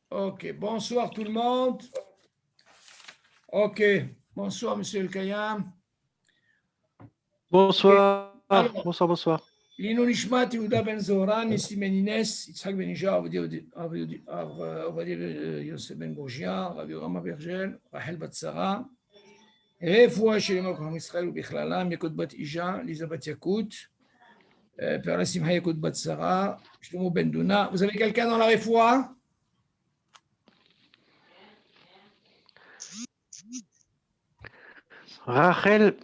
Ok, bonsoir tout le monde. Ok, bonsoir Monsieur El Kayam. Bonsoir. Alors, Bonsoir. Lino Nishmat Yehuda Ben Zohran, Nissim Ben Inès, Yitzhak Ben Ija, Yosef Ben Bourgia, Rabbi Rama Bergel, Rachel Bat Sarah, Refoua Shelema Kocham Israël ou Bichlalam, Yakut Bat Ija, Lisa Bat Yakut, Père Simha Yakut Bat Sarah, Shlomo Ben Douna. Vous avez quelqu'un dans la Refoua? Rachel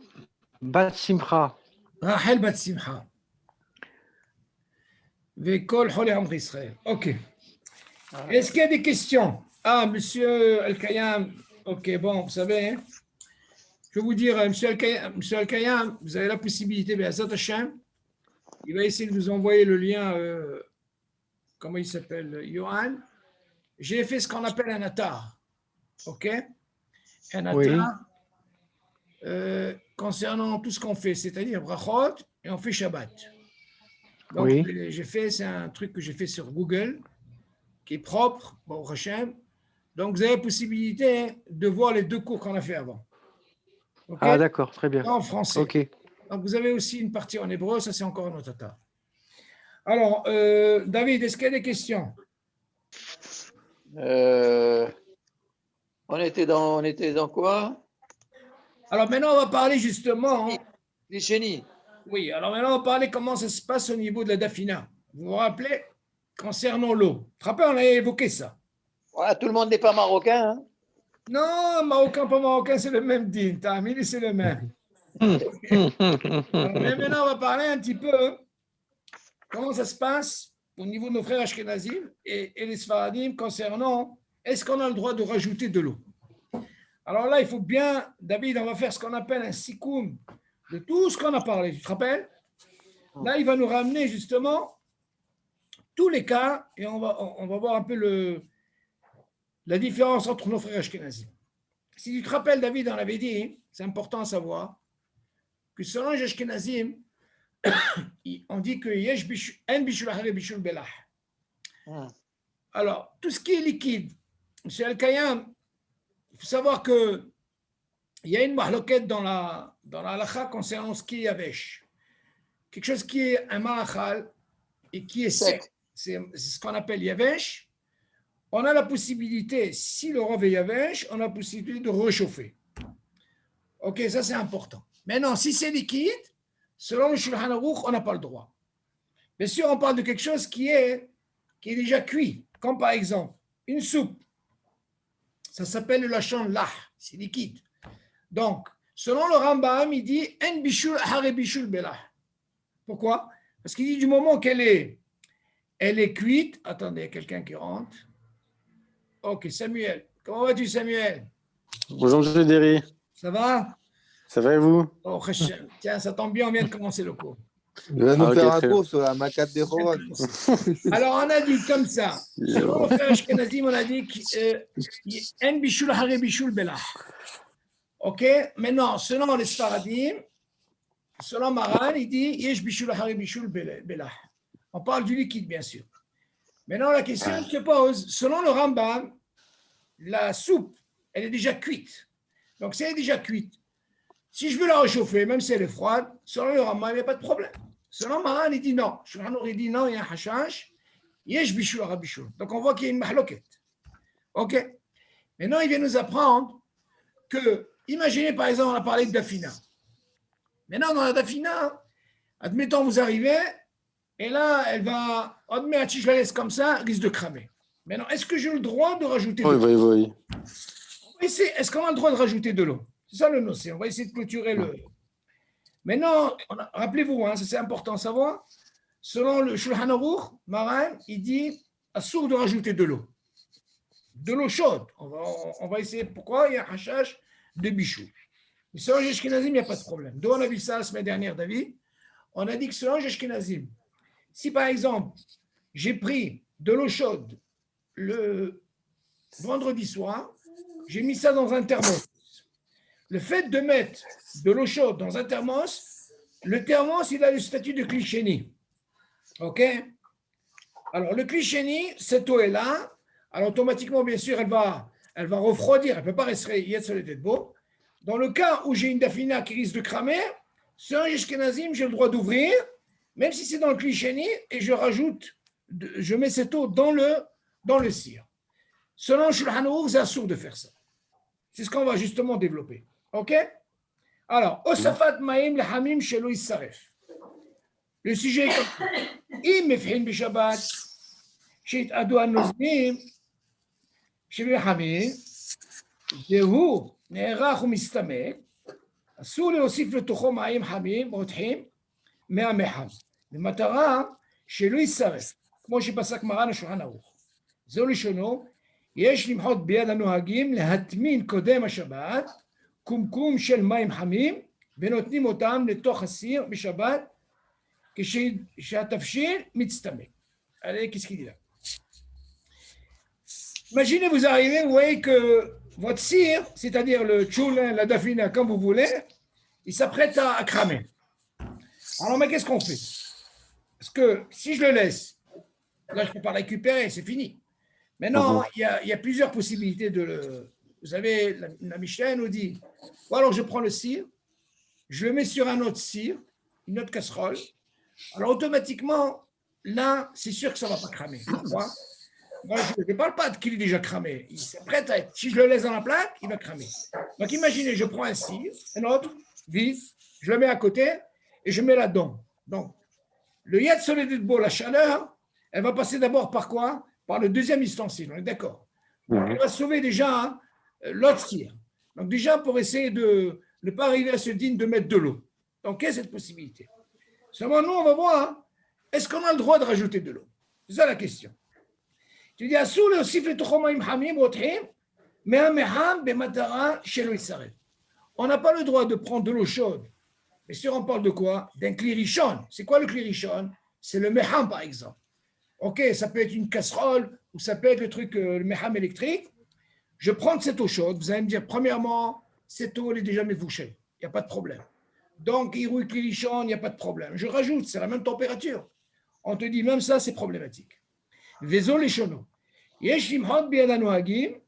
Bat Simcha. Rachel Bat Simcha. Vekol Chole Am Israël. Ok. Est-ce qu'il y a des questions? Ah, Monsieur Al-Kayam. Ok, bon, vous savez, hein, je vais vous dire, Monsieur Al-Kayam, vous avez la possibilité, Be'ezat Hashem, il va essayer de vous envoyer le lien, comment il s'appelle, Johan. J'ai fait ce qu'on appelle un atar. Ok? Un atar concernant tout ce qu'on fait, c'est-à-dire brachot, et on fait Shabbat. Donc, j'ai fait, c'est un truc que j'ai fait sur Google, qui est propre, bon, Hashem. Donc, vous avez la possibilité de voir les deux cours qu'on a fait avant. Okay? Ah, d'accord, très bien. En français. Ok. Donc, vous avez aussi une partie en hébreu, ça c'est encore un autre tas. Alors, David, est-ce qu'il y a des questions? On était dans quoi? Alors, maintenant, on va parler justement. Les chenilles. Oui, alors maintenant, on va parler comment ça se passe au niveau de la Dafina. Vous vous rappelez? Concernant l'eau. Vous vous rappelez, on a évoqué ça. Voilà, tout le monde n'est pas marocain. Hein? Non, marocain, pas marocain, c'est le même din. Tamili, c'est le même. Alors, maintenant, on va parler un petit peu comment ça se passe au niveau de nos frères Ashkenazim et les Sfaradim concernant est-ce qu'on a le droit de rajouter de l'eau. Alors là, il faut bien, David, on va faire ce qu'on appelle un sikoum de tout ce qu'on a parlé. Tu te rappelles? Là, il va nous ramener justement tous les cas et on va voir un peu la différence entre nos frères Ashkenazim. Si tu te rappelles, David, on avait dit, c'est important à savoir, que selon les Ashkenazim, on dit que yesh en bishul achare bishul belah. Alors, tout ce qui est liquide, M. Al-Kayam, il faut savoir qu'il y a une mahloket dans la halakha concernant ce qui est yavesh. Quelque chose qui est un ma'achal et qui est sec, c'est ce qu'on appelle yavesh. On a la possibilité, si le rov est yavesh, on a la possibilité de réchauffer. Ok, ça c'est important. Maintenant, si c'est liquide, selon le Shulchan Aruch, on n'a pas le droit. Bien sûr, on parle de quelque chose qui est déjà cuit, comme par exemple une soupe. Ça s'appelle le lachon lah, c'est liquide. Donc, selon le Rambam, il dit en bishul hare bishul belah. Pourquoi? Parce qu'il dit du moment qu'elle est cuite. Attendez, il y a quelqu'un qui rentre. Ok, Samuel. Comment vas-tu, Samuel? Bonjour, M. Derry. Ça va? Ça va et vous? Oh, tiens, ça tombe bien, on vient de commencer le cours. Je vais nous faire un cours sur la maquette des Rohan. Alors, on a dit comme ça. Selon le frère Ashkenazim, on a dit en bishul hare bishul belah. Ok? Maintenant, selon les Sfaradim, selon Maran, il dit yesh bishul hare bishul belah. On parle du liquide, bien sûr. Maintenant, la question se pose, selon le Rambam, la soupe, elle est déjà cuite. Donc, si elle est déjà cuite, si je veux la réchauffer, même si elle est froide, selon le Rambam, il n'y a pas de problème. Selon Maran, il dit non. Il dit non, il y a un hashash, yesh bishul hare bishul. Donc, on voit qu'il y a une mahloket. Ok? Maintenant, il vient nous apprendre que, imaginez par exemple, on a parlé de Dafina. Maintenant, dans la Dafina, admettons, vous arrivez, et là, elle va, admettons, si je la laisse comme ça, elle risque de cramer. Maintenant, est-ce que j'ai le droit de rajouter de l'eau? Oui. Est-ce qu'on a le droit de rajouter de l'eau? C'est ça le nocé. On va essayer de clôturer le. Maintenant, rappelez-vous, ça c'est important à savoir, selon le Shulchan Aruch, Maran, il dit assourd de rajouter de l'eau. De l'eau chaude. On va essayer. Pourquoi? Il y a un hashash de bichou. Mais selon les Ashkenazim, il n'y a pas de problème. D'où on a vu ça la semaine dernière, David. On a dit que selon les Ashkenazim, si par exemple, j'ai pris de l'eau chaude le vendredi soir, j'ai mis ça dans un thermos. Le fait de mettre de l'eau chaude dans un thermos, le thermos, il a le statut de kli sheni. OK? Alors, le Klisheni, cette eau est là. Alors, automatiquement, bien sûr, elle va refroidir. Elle ne peut pas rester Yetz Soledet Bo. Dans le cas où j'ai une dafina qui risque de cramer, sur un Ashkenazim, j'ai le droit d'ouvrir, même si c'est dans le Klisheni, et je mets cette eau dans le cire. Selon Shulchan Aruch, c'est assourd de faire ça. C'est ce qu'on va justement développer. OK? Alors, Osafat Maïm Lehamim Shelo Issaref. Le sujet est comme ça. Im Mefhin Bishabbat, Shet Adu Anoznim, Shelo Hamim, Zehu, Ne'erach Umistamek, אסור להוסיף לתוכו מים חמים, רותחים, מהמחם, במטרה שלא יישרף, כמו שפסק מרן השולחן ערוך. זו לשונו, יש למחות ביד הנוהגים להטמין קודם השבת, קומקום של מים חמים, ונותנים אותם לתוך הסיר בשבת, כשהתבשיל מצטמק. Allez, qu'est-ce qu'il dit là? Imaginez, vous arrivez, vous voyez que votre cire, c'est-à-dire le tchoulin, la dafina, comme vous voulez, il s'apprête à cramer. Alors, mais qu'est-ce qu'on fait? Parce que si je le laisse, là, je ne peux pas le récupérer, c'est fini. Maintenant, il y a plusieurs possibilités de le... Vous savez, la Mishnah nous dit, ou alors je prends le cire, je le mets sur un autre cire, une autre casserole. Alors, automatiquement, là, c'est sûr que ça ne va pas cramer. Pourquoi? Moi, je ne parle pas qu'il est déjà cramé. Il s'apprête à être. Si je le laisse dans la plaque, il va cramer. Donc, imaginez, je prends un cire, un autre, vide, je le mets à côté et je mets là-dedans. Donc, le Yetz Soledet Bo, la chaleur, elle va passer d'abord par quoi? Par le deuxième ustensile. On est d'accord? Elle va sauver déjà l'autre cire. Donc, déjà, pour essayer de ne pas arriver à ce digne de mettre de l'eau. Donc, quelle est cette possibilité? Seulement, nous, on va voir, est-ce qu'on a le droit de rajouter de l'eau? C'est ça la question. Tu dis, אסור להוסיף לתוכו מים חמים רותחים מהמחם במטרה שלא יישרף. On n'a pas le droit de prendre de l'eau chaude. Mais si on parle de quoi? D'un kli rishon. C'est quoi le kli rishon? C'est le meham, par exemple. Ok, ça peut être une casserole ou ça peut être le truc, le meham électrique. Je prends cette eau chaude. Vous allez me dire, premièrement, cette eau, elle est déjà mévouchée. Il n'y a pas de problème. Donc, Iroui kli rishon, il n'y a pas de problème. Je rajoute, c'est la même température. On te dit, même ça, c'est problématique. וזו לשונו, יש למחות ביד הנוהגים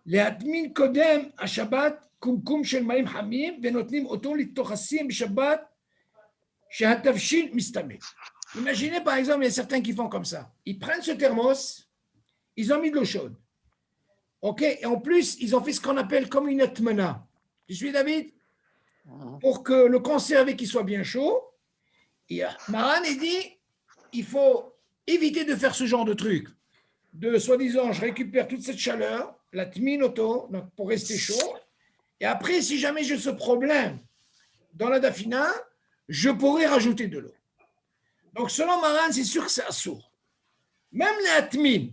להטמין קודם השבת קומקום של מים חמים ונותנים אותו לתוך הסיר בשבת שהתבשיל מסתמק. Imaginez par exemple, il y a certains qui font comme ça. Ils prennent ce thermos, ils ont mis de l'eau chaude. Ok, et en plus, ils ont fait ce qu'on appelle comme une atmana. Tu suis, David? Pour que le conserver qu'il soit bien chaud. Et Maran, il dit, il faut éviter de faire ce genre de truc. De soi-disant, je récupère toute cette chaleur, la tminoto, donc pour rester chaud. Et après, si jamais j'ai ce problème dans la dafina, je pourrais rajouter de l'eau. Donc, selon Maran, c'est sûr que c'est assourd. Même les atmin.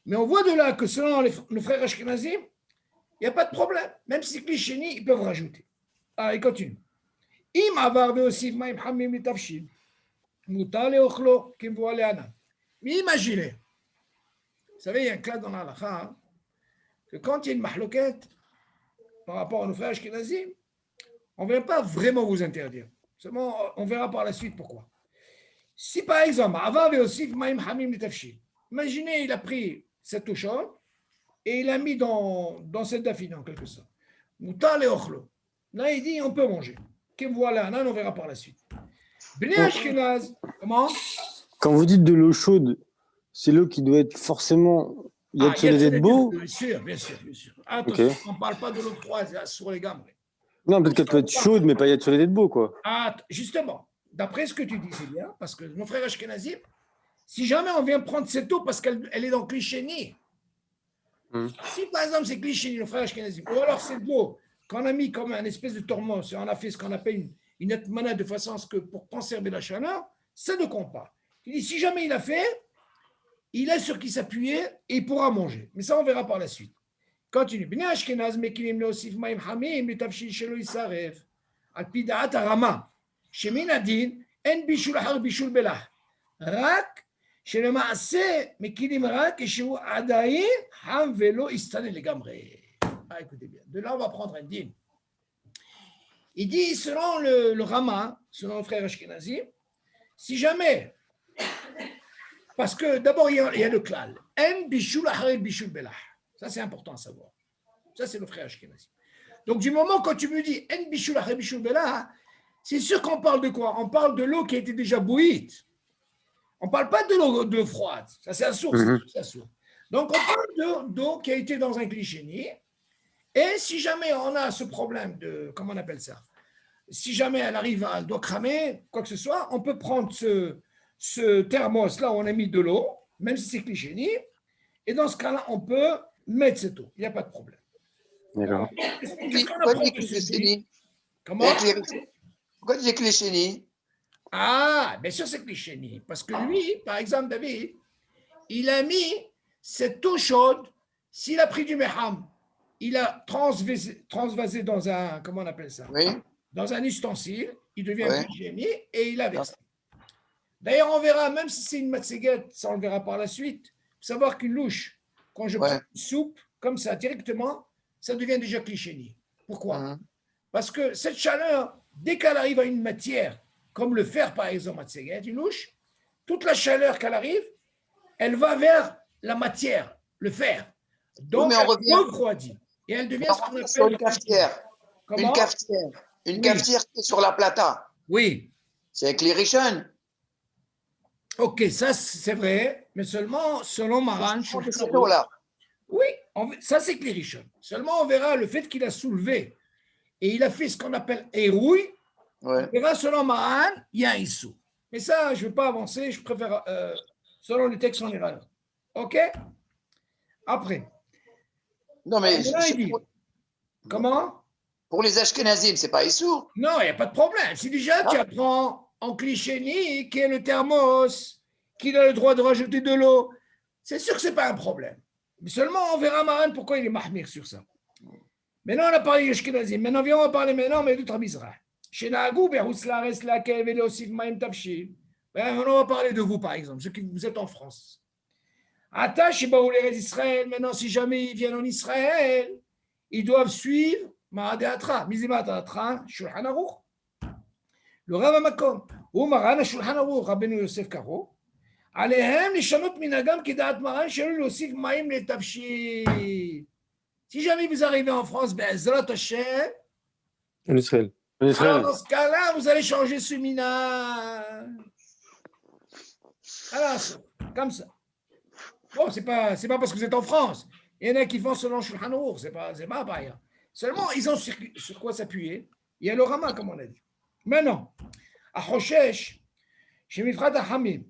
Mais on voit de là que selon nos frères Ashkenazim, il n'y a pas de problème. Même si les chénis, ils peuvent rajouter. Ah, il continue. Im avar ve'osif ma'im hamim litavshil. Mutar leochlo kimvoa le'ana. Mais imaginez, vous savez, il y a un cas dans la halakha, que quand il y a une mahloquette par rapport à nos frères Ashkenazim, on ne vient pas vraiment vous interdire. Seulement, on verra par la suite pourquoi. Si par exemple, avar ve'osif ma'im hamim litavshil, imaginez, il a pris cette eau chaude et il l'a mis dans cette dafina en quelque sorte. Mutar leochlo. Là, il dit, on peut manger. Kimvoa le'ana, on verra par la suite. Bnei Ashkenaz, comment? Quand vous dites de l'eau chaude, c'est l'eau qui doit être forcément Yetz Soledet Bo? Bien sûr, bien sûr, bien sûr. Attention, Okay. on ne parle pas de l'eau froide sur les gammes. Non, peut-être qu'elle peut être chaude, mais pas Yetz Soledet Bo, quoi. Ah, justement, d'après ce que tu dis, c'est bien, parce que mon frère Ashkenazim, si jamais on vient prendre cette eau parce qu'elle est dans Klisheni, si par exemple c'est Klisheni, le frère Ashkenazim, ou alors c'est de l'eau qu'on a mis comme un espèce de thermos, et on a fait ce qu'on appelle une atmana de façon à ce que pour conserver la chaleur, ça ne compte pas. Tu dis, si jamais il a fait, il a sur qui s'appuyer et il pourra manger. Mais ça, on verra par la suite. Continue. Bnei Ashkenaz mekilim leosif ma'im hamim letavshil shelo yisaref. Al pi da'at harama. Shemin adin en bishul achar bishul belah. Rak שלמעשה מקילים רק כשהוא עדיין חם ולא יסתנן לגמרי. Écoutez bien. De là, on va prendre un dîme. Il dit, selon le Rama, selon le frère Ashkenazi, si jamais Parce que d'abord, il y a le klal. En bishul acharei bishul belah. Ça, c'est important à savoir. Ça, c'est le frère Ashkenazi. Donc, du moment quand tu me dis en bishul acharei bishul belah, c'est sûr qu'on parle de quoi? On parle de l'eau qui a été déjà bouillie. On ne parle pas de l'eau froide. Ça, c'est assourd. Donc, on parle d'eau qui a été dans un glichéni. Et si jamais on a ce problème de, comment on appelle ça? Si jamais elle doit cramer, quoi que ce soit, on peut prendre ce thermos-là où on a mis de l'eau, même si c'est glichéni. Et dans ce cas-là, on peut mettre cette eau. Il n'y a pas de problème. D'accord. Qu'est-ce qu'on apprend de ce dit? Comment? Pourquoi tu dis glichéni? Ah, bien sûr, c'est glichéni. Parce que lui, par exemple, David, il a mis cette eau chaude, s'il a pris du meham, il a transvasé dans un, comment on appelle ça? Oui. Dans un ustensile, il devient glichéni et il a versé. D'ailleurs, on verra, même si c'est une matséguette, ça on le verra par la suite, il faut savoir qu'une louche, quand je prends une soupe, comme ça, directement, ça devient déjà glichéni. Pourquoi? Parce que cette chaleur, dès qu'elle arrive à une matière, comme le fer par exemple, matséguette, une louche, toute la chaleur qu'elle arrive, elle va vers la matière, le fer. Donc, elle refroidit. Et elle devient ce qu'on appelle une cafetière. Comment? Une cafetière. Une cafetière qui est sur la plata. Oui. C'est avec les Rishon. Ok, ça c'est vrai, mais seulement selon Maran. Cette eau-là. Oui, ça c'est Klirichon. Seulement on verra le fait qu'il a soulevé et il a fait ce qu'on appelle érouille. On verra selon Maran, il y a un issou. Mais ça, je ne vais pas avancer, je préfère, selon les textes, on ira là. Ok? Après. Non, mais. Comment? Pour les Ashkenazim, c'est pas issou. Non, il n'y a pas de problème. Si déjà tu apprends en glichénie, qui est le thermos, qu'il a le droit de rajouter de l'eau, c'est sûr que ce n'est pas un problème. Mais seulement, on verra Maran pourquoi il est mahmir sur ça. Maintenant, on a parlé d'Ashkenazim. Maintenant, on va parler mais d'autres Mizrah. Chez Nagou, on va parler de vous, par exemple, ceux qui vous êtes en France. Attache et Israël. Maintenant, si jamais ils viennent en Israël, ils doivent suivre Ma'adeatra, Mizimatatra, Shulchan Aruch. Le Rav Makom, ou Maran Shulchan Aruch, Rabbeinu Yosef Karo, עליהם לשנות מנהגם כדעת מרן שלא להוסיף מים לתבשיל. Si jamais vous arrivez en France, Be'ezrat Hashem, en Israël. Alors, dans ce cas-là, vous allez changer ce minage. Alors, comme ça. Bon, c'est pas parce que vous êtes en France. Il y en a qui font selon Shulchan Aruch, c'est pas pareil. Seulement, ils ont sur quoi s'appuyer. Il y a le Rama, comme on a dit. Maintenant, à Hoshesh, chez Mifrat HaHamim,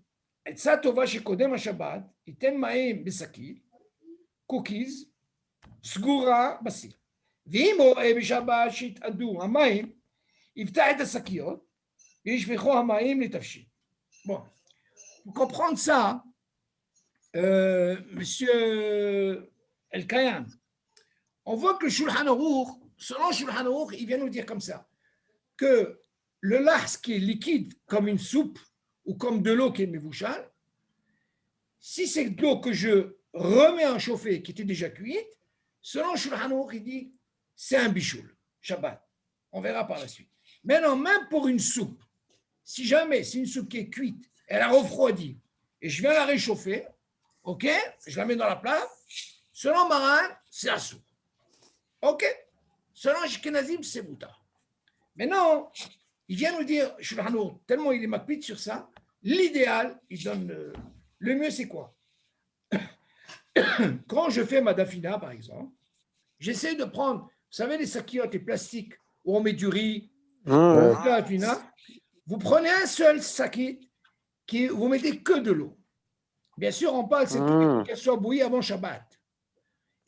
עצה טובה שקודם השבת, ייתן מים בשקית, קוקיז, סגורה בסיר. ואם הוא רואה בשבת שהתאדו המים, יפתח את השקיות, וישפכו המים לתבשיל. Bon, pour comprendre ça, monsieur El-Kayam, on voit que le Shulchan Aruch, selon Shulchan Aruch, il vient nous dire comme ça, que le lars qui est liquide comme une soupe, ou comme de l'eau qui est mévouchale, si c'est de l'eau que je remets en chauffer qui était déjà cuite, selon Shulchan Aruch, il dit c'est un bichoul, Shabbat. On verra par la suite. Maintenant, même pour une soupe, si jamais c'est une soupe qui est cuite, elle a refroidi, et je viens la réchauffer, ok, je la mets dans la plaque, selon Maran, c'est la soupe. Ok, selon Ashkenazim, c'est Bouta. Maintenant, il vient nous dire, Shulchan Aruch, tellement il est makpid sur ça, l'idéal, il donne le mieux, c'est quoi? Quand je fais ma dafina, par exemple, j'essaie de prendre, vous savez, les sakiotes et plastiques où on met du riz, la dafina, vous prenez un seul sakit, vous mettez que de l'eau. Bien sûr, on parle, c'est qu'elle soit bouillie avant Shabbat.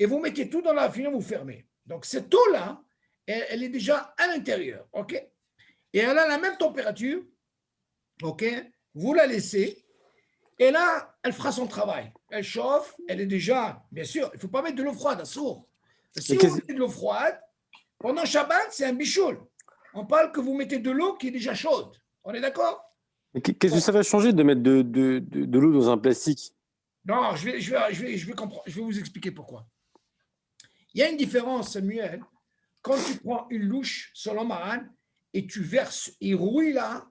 Et vous mettez tout dans la dafina, vous fermez. Donc, cette eau-là, elle est déjà à l'intérieur, ok? Et elle a la même température, ok? Vous la laissez, et là, elle fera son travail. Elle chauffe, elle est déjà, bien sûr, il ne faut pas mettre de l'eau froide, à sourd. Si vous mettez de l'eau froide, pendant Shabbat, c'est un bichoul. On parle que vous mettez de l'eau qui est déjà chaude. On est d'accord? Qu'est-ce que ça va changer de mettre de l'eau dans un plastique? Non, je vais vous expliquer pourquoi. Il y a une différence, Samuel, quand tu prends une louche selon Maran et tu verses, il rouille là,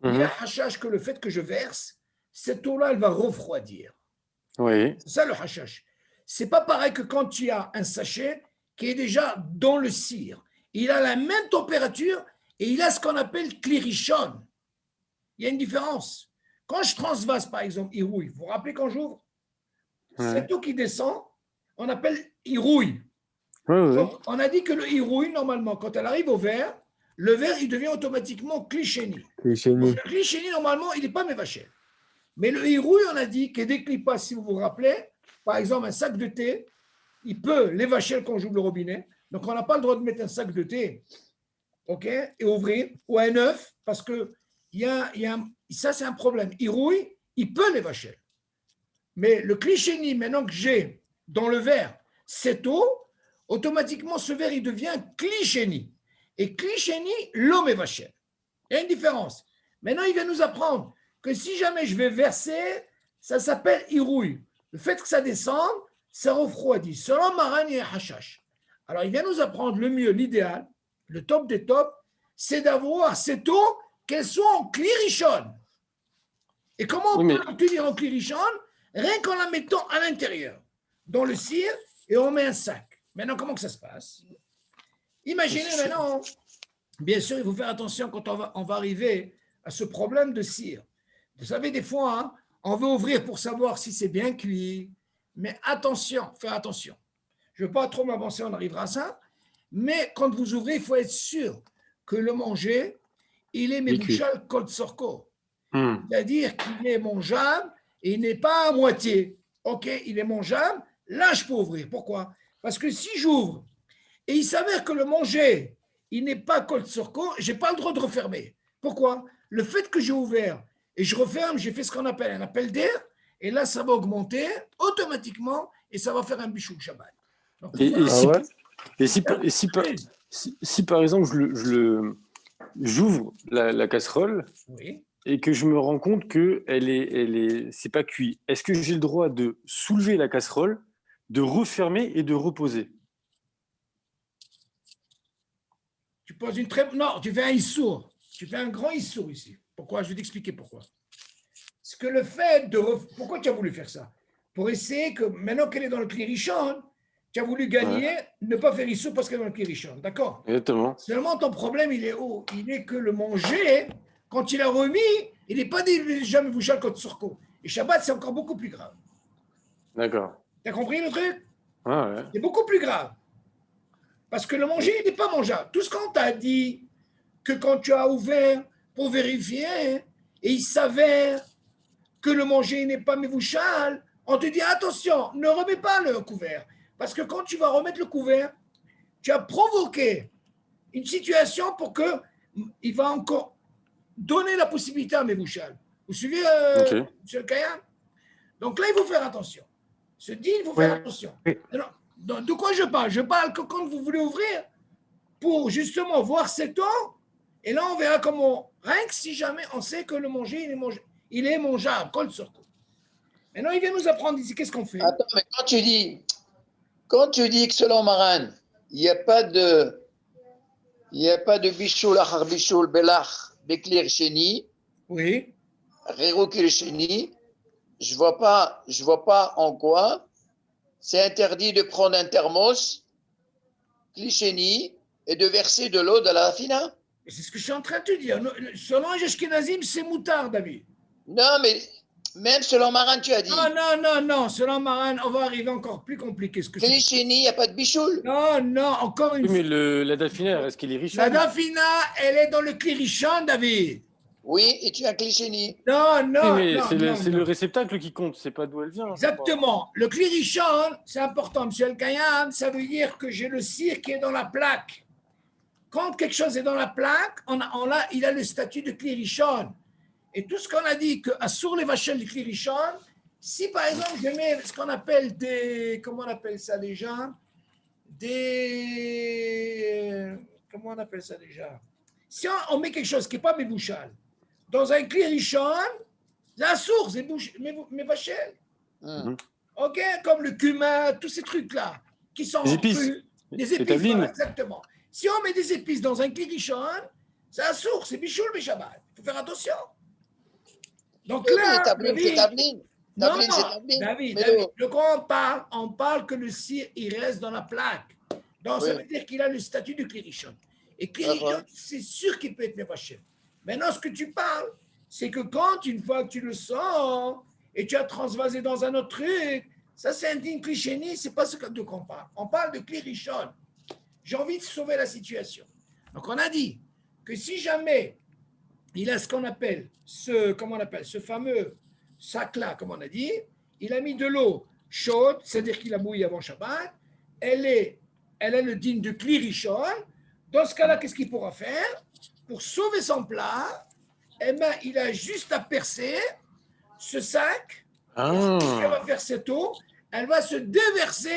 il y a un hachage que le fait que je verse cette eau-là, elle va refroidir. Oui. C'est ça le hashash. C'est pas pareil que quand tu as un sachet qui est déjà dans le cire. Il a la même température et il a ce qu'on appelle klirishon. Il y a une différence. Quand je transvase, par exemple, irouille, vous vous rappelez quand j'ouvre? Cette eau qui descend, on appelle irouille. Donc, on a dit que le irouille, normalement, quand elle arrive au verre, le verre, il devient automatiquement klisheni. Le klisheni, normalement, il n'est pas mévaché. Mais le irouille, on a dit que dès qu'il passe, si vous vous rappelez, par exemple, un sac de thé, il peut l'évacher quand j'ouvre le robinet. Donc, on n'a pas le droit de mettre un sac de thé, OK, et ouvrir, ou un œuf, parce que ça, c'est un problème. Irouille, il peut l'évacher. Mais le klisheni, maintenant que j'ai dans le verre cette eau, automatiquement, ce verre, il devient klisheni. Et klisheni, l'eau mévachel. Il y a une différence. Maintenant, il vient nous apprendre que si jamais je vais verser, ça s'appelle irouille. Le fait que ça descende, ça refroidit. Selon Maran et Hashash. Alors, il vient nous apprendre le mieux, l'idéal, le top des tops, c'est d'avoir cette eau, qu'elle soit en klirishon. Et comment on peut l'obtenir en klirishon? Rien qu'en la mettant à l'intérieur, dans le cire, et on met un sac. Maintenant, comment que ça se passe? Imaginez maintenant, bien sûr, il faut faire attention quand on va arriver à ce problème de cire. Vous savez, des fois, hein, on veut ouvrir pour savoir si c'est bien cuit, mais attention, faire attention. Je ne veux pas trop m'avancer, on arrivera à ça, mais quand vous ouvrez, il faut être sûr que le manger, il est mebouchal kol sorko. C'est-à-dire qu'il est mangeable et il n'est pas à moitié. OK, il est mangeable, là, je peux ouvrir. Pourquoi? Parce que si j'ouvre et il s'avère que le manger, il n'est pas kol sorko, je n'ai pas le droit de refermer. Pourquoi? Le fait que j'ai ouvert et je referme, j'ai fait ce qu'on appelle un appel d'air, et là, ça va augmenter automatiquement et ça va faire un bichou de Shabbat. Donc, si par exemple, j'ouvre la casserole et que je me rends compte que c'est pas cuit, est-ce que j'ai le droit de soulever la casserole, de refermer et de reposer? Tu poses une très... Non, tu fais un issour. Tu fais un grand issour ici. Pourquoi? Je vais t'expliquer pourquoi. Parce que le fait de... Pourquoi tu as voulu faire ça? Pour essayer que, maintenant qu'elle est dans le klirishon, tu as voulu gagner, ne pas faire issour parce qu'elle est dans le klirishon. D'accord? Exactement. Seulement, ton problème, il est où? Il est que le manger, quand il a remis, il n'est pas déjà mevouchal kot surko. Et Shabbat, c'est encore beaucoup plus grave. D'accord. Tu as compris le truc? Ouais. C'est beaucoup plus grave. Parce que le manger, il n'est pas mangeable. Tout ce qu'on t'a dit, que quand tu as ouvert pour vérifier, et il s'avère que le manger n'est pas mevouchal, on te dit attention, ne remets pas le couvert. Parce que quand tu vas remettre le couvert, tu as provoqué une situation pour qu'il va encore donner la possibilité à mevouchal. Vous suivez, M. le Kayam? Donc là, il faut faire attention. Ce dit, il faut faire attention. Alors, de quoi je parle? Je parle que quand vous voulez ouvrir, pour justement voir cette eau, et là, on verra comment, rien que si jamais on sait que le manger, il est mangeable, kol sorko. Maintenant, il vient nous apprendre ici, qu'est-ce qu'on fait? Attends, mais quand tu dis que selon Maran, il n'y a pas de bichoul, achar bichoul, belach, beklir sheni, oui, rerokil sheni, je vois pas en quoi c'est interdit de prendre un thermos, klisheni, et de verser de l'eau dans la fina. c'est ce que je suis en train de te dire. Selon les Ashkenazim, c'est moutard, David. Non, mais même selon Maran, tu as dit. Non. Selon Maran, on va arriver encore plus compliqué. Klisheni, il n'y a pas de bichoul. Non, encore une fois. Mais la dafina, est-ce qu'il est riche? La dafina, elle est dans le klirishon, David. Oui, et tu as klisheni. Non. C'est le réceptacle qui compte, c'est pas d'où elle vient. Exactement. Le klirishon, c'est important, monsieur El Kayam, ça veut dire que j'ai le cire qui est dans la plaque. Quand quelque chose est dans la plaque, il a le statut de klirishon. Et tout ce qu'on a dit, que sur les vachelles de klirishon, si par exemple je mets ce qu'on appelle comment on appelle ça déjà? Comment on appelle ça déjà? Si on met quelque chose qui n'est pas mebouchal dans un klirishon, c'est la source, mes vachelles. OK? Comme le cumin, tous ces trucs-là, qui sont des épices. Des épices, voilà, exactement. Si on met des épices dans un klirishon, c'est la source, c'est bichoul, Shabbat. Il faut faire attention. Donc Oui, là, Tablin, c'est Tablin. non, Tablin, c'est Tablin. David, Mais David, de quoi on parle que le cire, il reste dans la plaque. Donc, ça Oui. veut dire qu'il a le statut de Klirichon. Et Klirichon, c'est sûr qu'il peut être Mevachem. Maintenant, ce que tu parles, c'est que quand, une fois que tu le sens, et tu as transvasé dans un autre truc, ça c'est un digne Klichéni, c'est pas ce de quoi on parle. On parle de Klirichon. J'ai envie de sauver la situation. Donc, on a dit que si jamais il a ce qu'on appelle, ce fameux sac-là, comme on a dit, il a mis de l'eau chaude, c'est-à-dire qu'il a bouilli avant Shabbat, elle a le digne de Klirichon. Dans ce cas-là, qu'est-ce qu'il pourra faire? Pour sauver son plat, eh ben, il a juste à percer ce sac. Ah. Et ce qu'elle va faire cette eau, elle va se déverser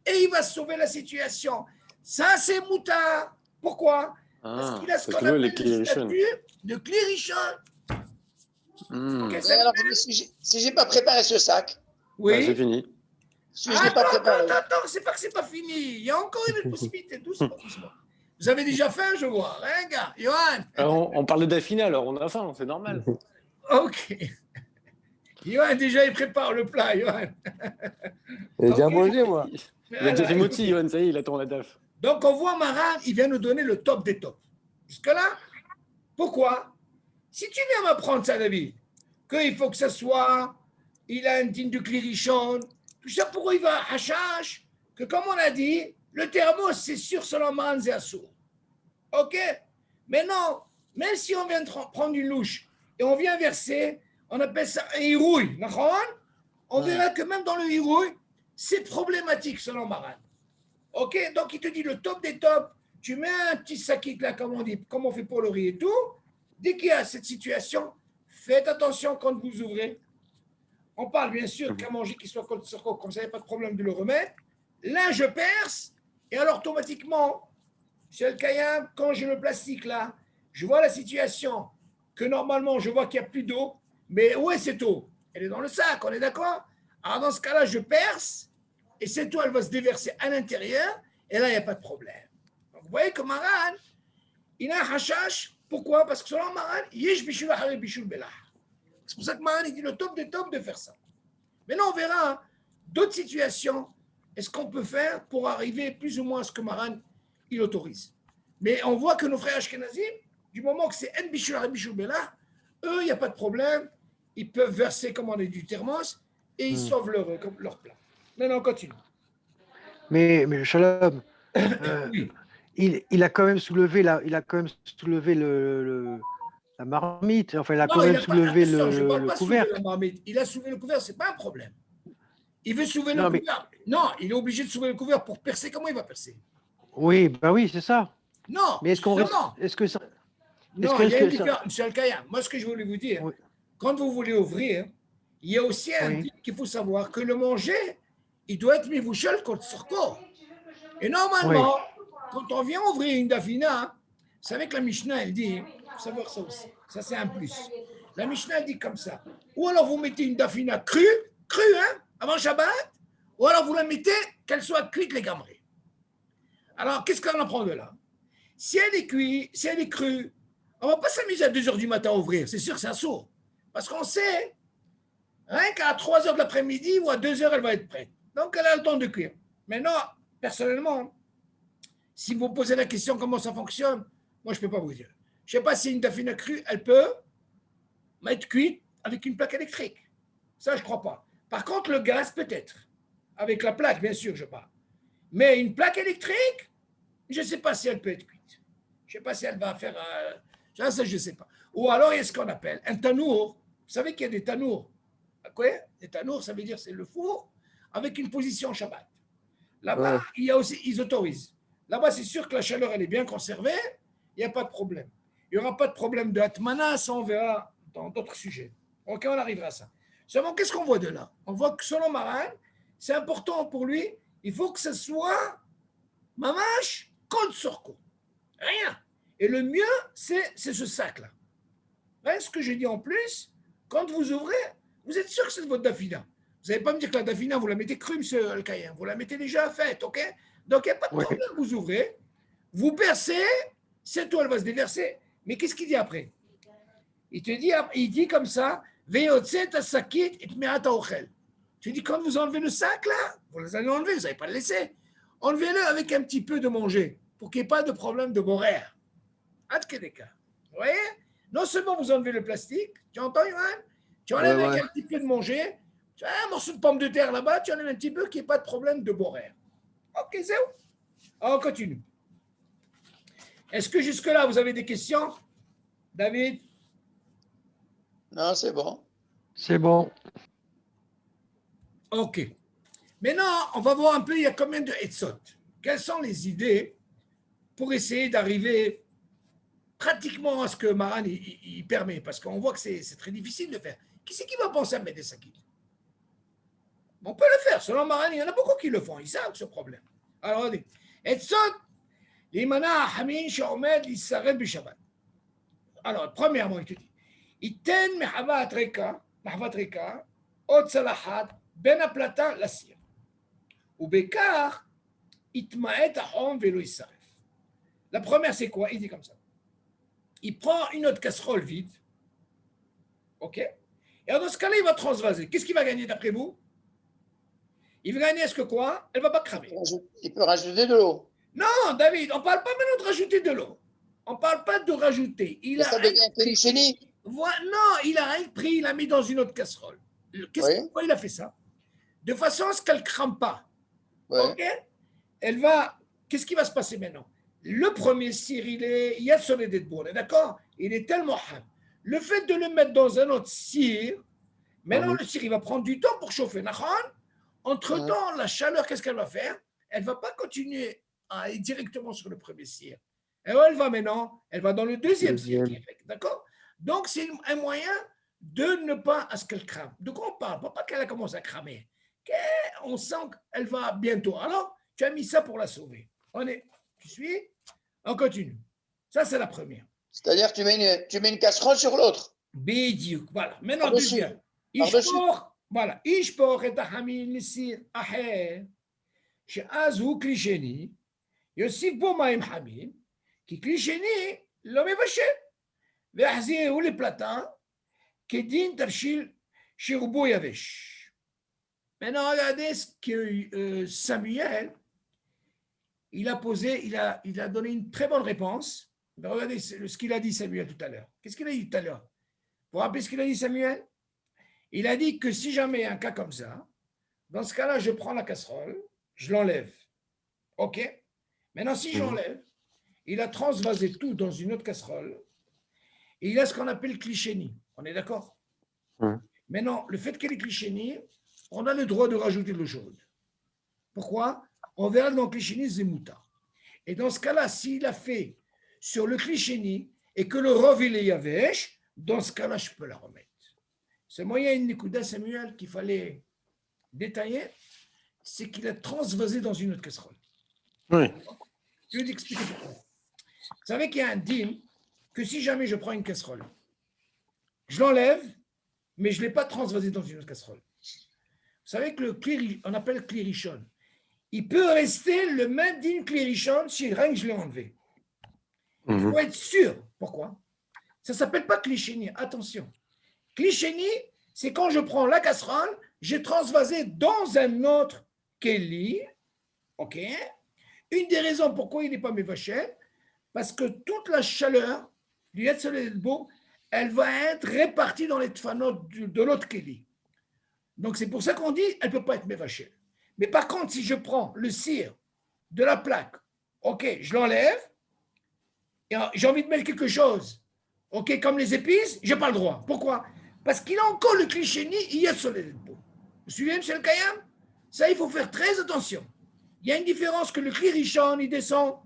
et il va sauver la situation. Ça, c'est Mouta. Pourquoi? Parce qu'il a ce qu'on appelle le statut de Klirichon. Okay, alors, si je n'ai pas préparé ce sac, oui. C'est fini. Si je n'ai pas préparé. Attends, c'est pas que c'est pas fini. Il y a encore une possibilité. Doucement. Vous avez déjà faim, je vois. Hein, gars? Johan? On parle de Dafina, alors on a faim, c'est normal. Ok. Johan, déjà, il prépare le plat, Johan. J'ai déjà mangé, moi. Il a déjà fait moti, Johan, ça y est, il attend la DAF. Donc, on voit Maran, il vient nous donner le top des tops. Jusque-là, pourquoi? Si tu viens m'apprendre ça, David, qu'il faut que ça soit, il a un digne de Klirichon, tout ça, pourquoi il va à Hachash? Que comme on a dit, le thermos, c'est sûr selon Maran Zéassour. Ok? Mais non, même si on vient de prendre une louche et on vient verser, on appelle ça un hirouille, on verra que même dans le hirouille, c'est problématique selon Maran. Ok? Donc il te dit le top des tops, tu mets un petit sakic là, comme on dit, comme on fait pour le riz et tout. Dès qu'il y a cette situation, faites attention quand vous ouvrez. On parle bien sûr qu'à manger qui soit comme ça, il n'y a pas de problème de le remettre. Là, je perce, et alors automatiquement, chez le Kayam, quand j'ai le plastique là, je vois la situation que normalement, je vois qu'il n'y a plus d'eau, mais où est cette eau? Elle est dans le sac, on est d'accord? Alors dans ce cas-là, je perce, et cette eau, elle va se déverser à l'intérieur, et là, il n'y a pas de problème. Donc, vous voyez que Maran, il a un hashash. Pourquoi? Parce que selon Maran, yesh bishul hare bishul belah. C'est pour ça que Maran, il dit le top des tops de faire ça. Maintenant, on verra d'autres situations. Est-ce qu'on peut faire pour arriver plus ou moins à ce que Maran, il autorise? Mais on voit que nos frères Ashkenazim, du moment que c'est en bishul hare bishul belah, eux, il n'y a pas de problème. Ils peuvent verser, comme on dit, du thermos et ils sauvent leur plat. Maintenant, on continue. Mais Shalom, Oui. il a quand même soulevé la marmite. Enfin, il a quand même soulevé le couvercle. Il a soulevé le couvercle, c'est pas un problème. Il veut soulever le couvercle. Non, il est obligé de soulever le couvercle pour percer. Comment il va percer? Oui, bah oui, c'est ça. Non. Mais est-ce que ça? Non, il y a une différence. Monsieur Al-Kayam, moi, ce que je voulais vous dire, quand vous voulez ouvrir, il y a aussi un truc qu'il faut savoir que le manger, il doit être mivouchel contre sorko. Et normalement, quand on vient ouvrir une dafina, vous savez que la Mishnah, elle dit, il faut savoir ça aussi, ça c'est un plus. La Mishnah, elle dit comme ça. Ou alors vous mettez une dafina crue, avant Shabbat, ou alors vous la mettez qu'elle soit cuite les gamerées. Alors, qu'est-ce qu'on apprend de là? Si elle est cuite, si elle est crue, on ne va pas s'amuser à 2h du matin à ouvrir, c'est sûr, c'est un sourd. Parce qu'on sait, rien qu'à 3h de l'après-midi ou à 2h, elle va être prête. Donc, elle a le temps de cuire. Maintenant, personnellement, si vous posez la question comment ça fonctionne, moi, je ne peux pas vous dire. Je ne sais pas si une dafina crue, elle peut être cuite avec une plaque électrique. Ça, je ne crois pas. Par contre, le gaz, peut-être. Avec la plaque, bien sûr, je parle. Mais une plaque électrique, je ne sais pas si elle peut être cuite. Je ne sais pas si elle va faire... ça, je ne sais pas. Ou alors, il y a ce qu'on appelle un tanour. Vous savez qu'il y a des tanours. Quoi? Des tanours, ça veut dire c'est le four avec une position Shabbat. Là-bas, il y a aussi, ils autorisent. Là-bas, c'est sûr que la chaleur, elle est bien conservée. Il n'y a pas de problème. Il n'y aura pas de problème de atmana, ça on verra dans d'autres sujets. Ok, on arrivera à ça. Seulement, qu'est-ce qu'on voit de là? On voit que selon Maran, c'est important pour lui, il faut que ce soit mamash contre sorko. Rien. Et le mieux, c'est ce sac-là. Hein, ce que j'ai dit en plus, quand vous ouvrez, vous êtes sûr que c'est votre dafina. Vous n'allez pas me dire que la dafina, vous la mettez crue, monsieur Al-Kayem. Vous la mettez déjà faite, ok? Donc, il n'y a pas de problème. Vous ouvrez, vous percez, cette eau, elle va se déverser. Mais qu'est-ce qu'il dit après? Il dit comme ça, Tu dis, quand vous enlevez le sac, là, vous les allez enlever, vous n'allez pas le laisser. Enlevez-le avec un petit peu de manger pour qu'il n'y ait pas de problème de boraire. Vous voyez? Non seulement vous enlevez le plastique, tu entends, Yohan? Tu enlèves Ouais, avec ouais. un petit peu de manger, tu as un morceau de pomme de terre là-bas, tu enlèves un petit peu qu'il n'y ait pas de problème de boraire. Ok, c'est où? On continue. Est-ce que jusque-là, vous avez des questions, David? Non, c'est bon. C'est bon. Ok. Maintenant, on va voir un peu, il y a combien de Etzot. Quelles sont les idées pour essayer d'arriver pratiquement à ce que Maran il permet? Parce qu'on voit que c'est très difficile de faire. Qui c'est qui va penser à mettre des sakit? On peut le faire. Selon Maran, il y en a beaucoup qui le font. Ils savent ce problème. Alors, regardez. Etzot, l'imana hamin she'omed l'issared b'shabbat. Alors, premièrement, il te dit, iten mehavat reka, od salahat, ben aplata la cire. Ou bekar, itmaet ahom velo isaref. La première, c'est quoi? Il dit comme ça. Il prend une autre casserole vide. OK? Et dans ce cas-là, il va transvaser. Qu'est-ce qu'il va gagner d'après vous? Il va gagner, est-ce que quoi? Elle ne va pas cramer. Il peut rajouter de l'eau. Non, David, on ne parle pas maintenant de rajouter de l'eau. On ne parle pas de rajouter. Et ça devient Kélichéni. Non, il a un pris, il l'a mis dans une autre casserole. Pourquoi il a fait ça? De façon à ce qu'elle ne crame pas. Ouais. OK? Elle va. Qu'est-ce qui va se passer maintenant? Le premier cire, il y a sur les débours, d'accord? Il est tellement ham. Le fait de le mettre dans un autre cire, maintenant le cire, il va prendre du temps pour chauffer. Entre-temps, la chaleur, qu'est-ce qu'elle va faire? Elle ne va pas continuer à aller directement sur le premier cire. Et elle va maintenant, elle va dans le deuxième cire. D'accord? Donc, c'est un moyen de ne pas à ce qu'elle crame. De quoi on parle? Pas qu'elle commence à cramer. On sent qu'elle va bientôt. Alors, tu as mis ça pour la sauver. Tu suis? On continue. Ça, c'est la première. C'est-à-dire que tu mets une casserole sur l'autre. Bidiuk. Voilà. Maintenant, Par-dessus. deuxième. Par-dessus. Voilà. Ishpor et tahamin nisir aher. שאז הוא כלי שני, יוסיף בו מים חמים, כי כלי שני לא מבשל, ויחזירו לפלטה כדין תבשיל שרובו יבש. Maintenant, regardez ce que Samuel, il a donné une très bonne réponse. Mais regardez ce qu'il a dit Samuel tout à l'heure. Qu'est-ce qu'il a dit tout à l'heure? Vous vous rappelez ce qu'il a dit Samuel? Il a dit que si jamais il y a un cas comme ça, dans ce cas-là, je prends la casserole, je l'enlève. OK? Maintenant, si j'enlève, il a transvasé tout dans une autre casserole et il a ce qu'on appelle clichénie. On est d'accord? Maintenant, le fait qu'elle est clichénie, on a le droit de rajouter de l'eau chaude. Pourquoi? On verra dans clichénie zemouta. Et dans ce cas-là, s'il a fait sur le clichénie et que le rov il est yavesh, dans ce cas-là, je peux la remettre. Ce moyen Nikuda Samuel qu'il fallait détailler, c'est qu'il a transvasé dans une autre casserole. Oui. Je vais t'expliquer pourquoi. Vous savez qu'il y a un dîme que si jamais je prends une casserole, je l'enlève, mais je ne l'ai pas transvasé dans une autre casserole. Vous savez que le cli, on appelle clirichon. Il peut rester le même dîme clirichon si rien que je l'ai enlevé. Il faut être sûr. Pourquoi? Ça ne s'appelle pas clichénie. Attention. Clichénie, c'est quand je prends la casserole, j'ai transvasé dans un autre keli. OK? Une des raisons pourquoi il n'est pas mévaché, parce que toute la chaleur du Yetzelelbo, elle va être répartie dans les tfanot de l'autre keli. Donc c'est pour ça qu'on dit elle ne peut pas être mévachée. Mais par contre, si je prends le cire de la plaque, OK, je l'enlève, et j'ai envie de mettre quelque chose, OK, comme les épices, je n'ai pas le droit. Pourquoi? Parce qu'il a encore le clichéni, il y a sur les beaux. Vous suivez, M. le Kayam? Ça, il faut faire très attention. Il y a une différence que le clirichon, il descend.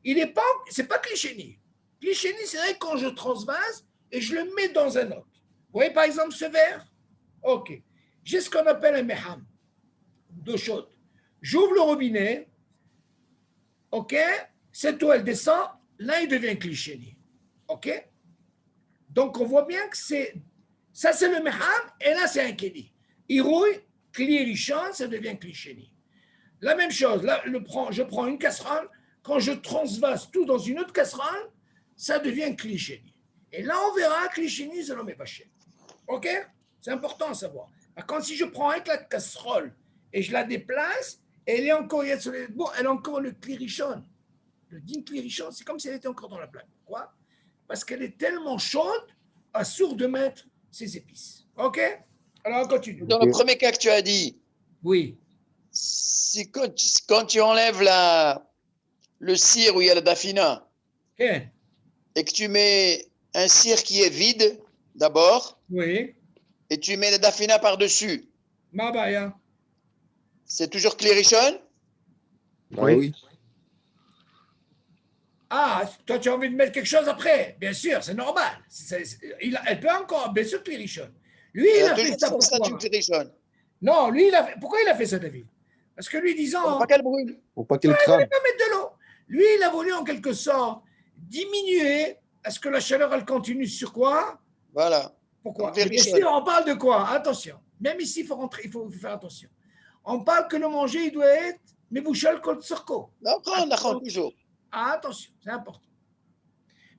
Il n'est pas, c'est pas clichéni. Clichéni, c'est vrai quand je transvase et je le mets dans un autre. Vous voyez, par exemple, ce verre? OK. J'ai ce qu'on appelle un meham, d'eau chaude. J'ouvre le robinet. OK? Cette eau, elle descend. Là, il devient clichéni. OK? Donc, on voit bien que ça, c'est le meham, et là, c'est un keli. Il rouille, kli richon, ça devient clichéni. La même chose, là, je prends une casserole, quand je transvase tout dans une autre casserole, ça devient clichéni. Et là, on verra, clichéni, c'est l'homme est pas cher. OK? C'est important à savoir. Par contre, si je prends avec la casserole et je la déplace, elle est encore, bon, elle a encore le clirichon. Le din clirichon, c'est comme si elle était encore dans la plaque. Pourquoi? Parce qu'elle est tellement chaude, à sourd de mettre ses épices. OK? Alors, on continue. Dans le premier cas que tu as dit, Oui. si quand tu enlèves le cire où il y a la dafina OK. et que tu mets un cire qui est vide d'abord Oui. et tu mets la dafina par-dessus, Mabaya. c'est toujours Klirichon? Oui. Ah, toi, tu as envie de mettre quelque chose après? Bien sûr, c'est normal. Elle peut encore, bien sûr, Clirichon. Lui, il a fait ça son statut pourquoi? Klirichon. Non, lui, pourquoi il a fait ça, David? Parce que lui, disant, Pour pas qu'elle brûle. Pour pas qu'il il crame. ne pas mettre de l'eau. Lui, il a voulu en quelque sorte diminuer à ce que la chaleur, elle continue sur quoi? Voilà. Pourquoi? Donc, Mais Klirichon. ici, on parle de quoi? Attention. Même ici, il faut faire attention. On parle que le manger, il doit être mebouchal kol tsarko. D'accord, toujours. Attention, c'est important.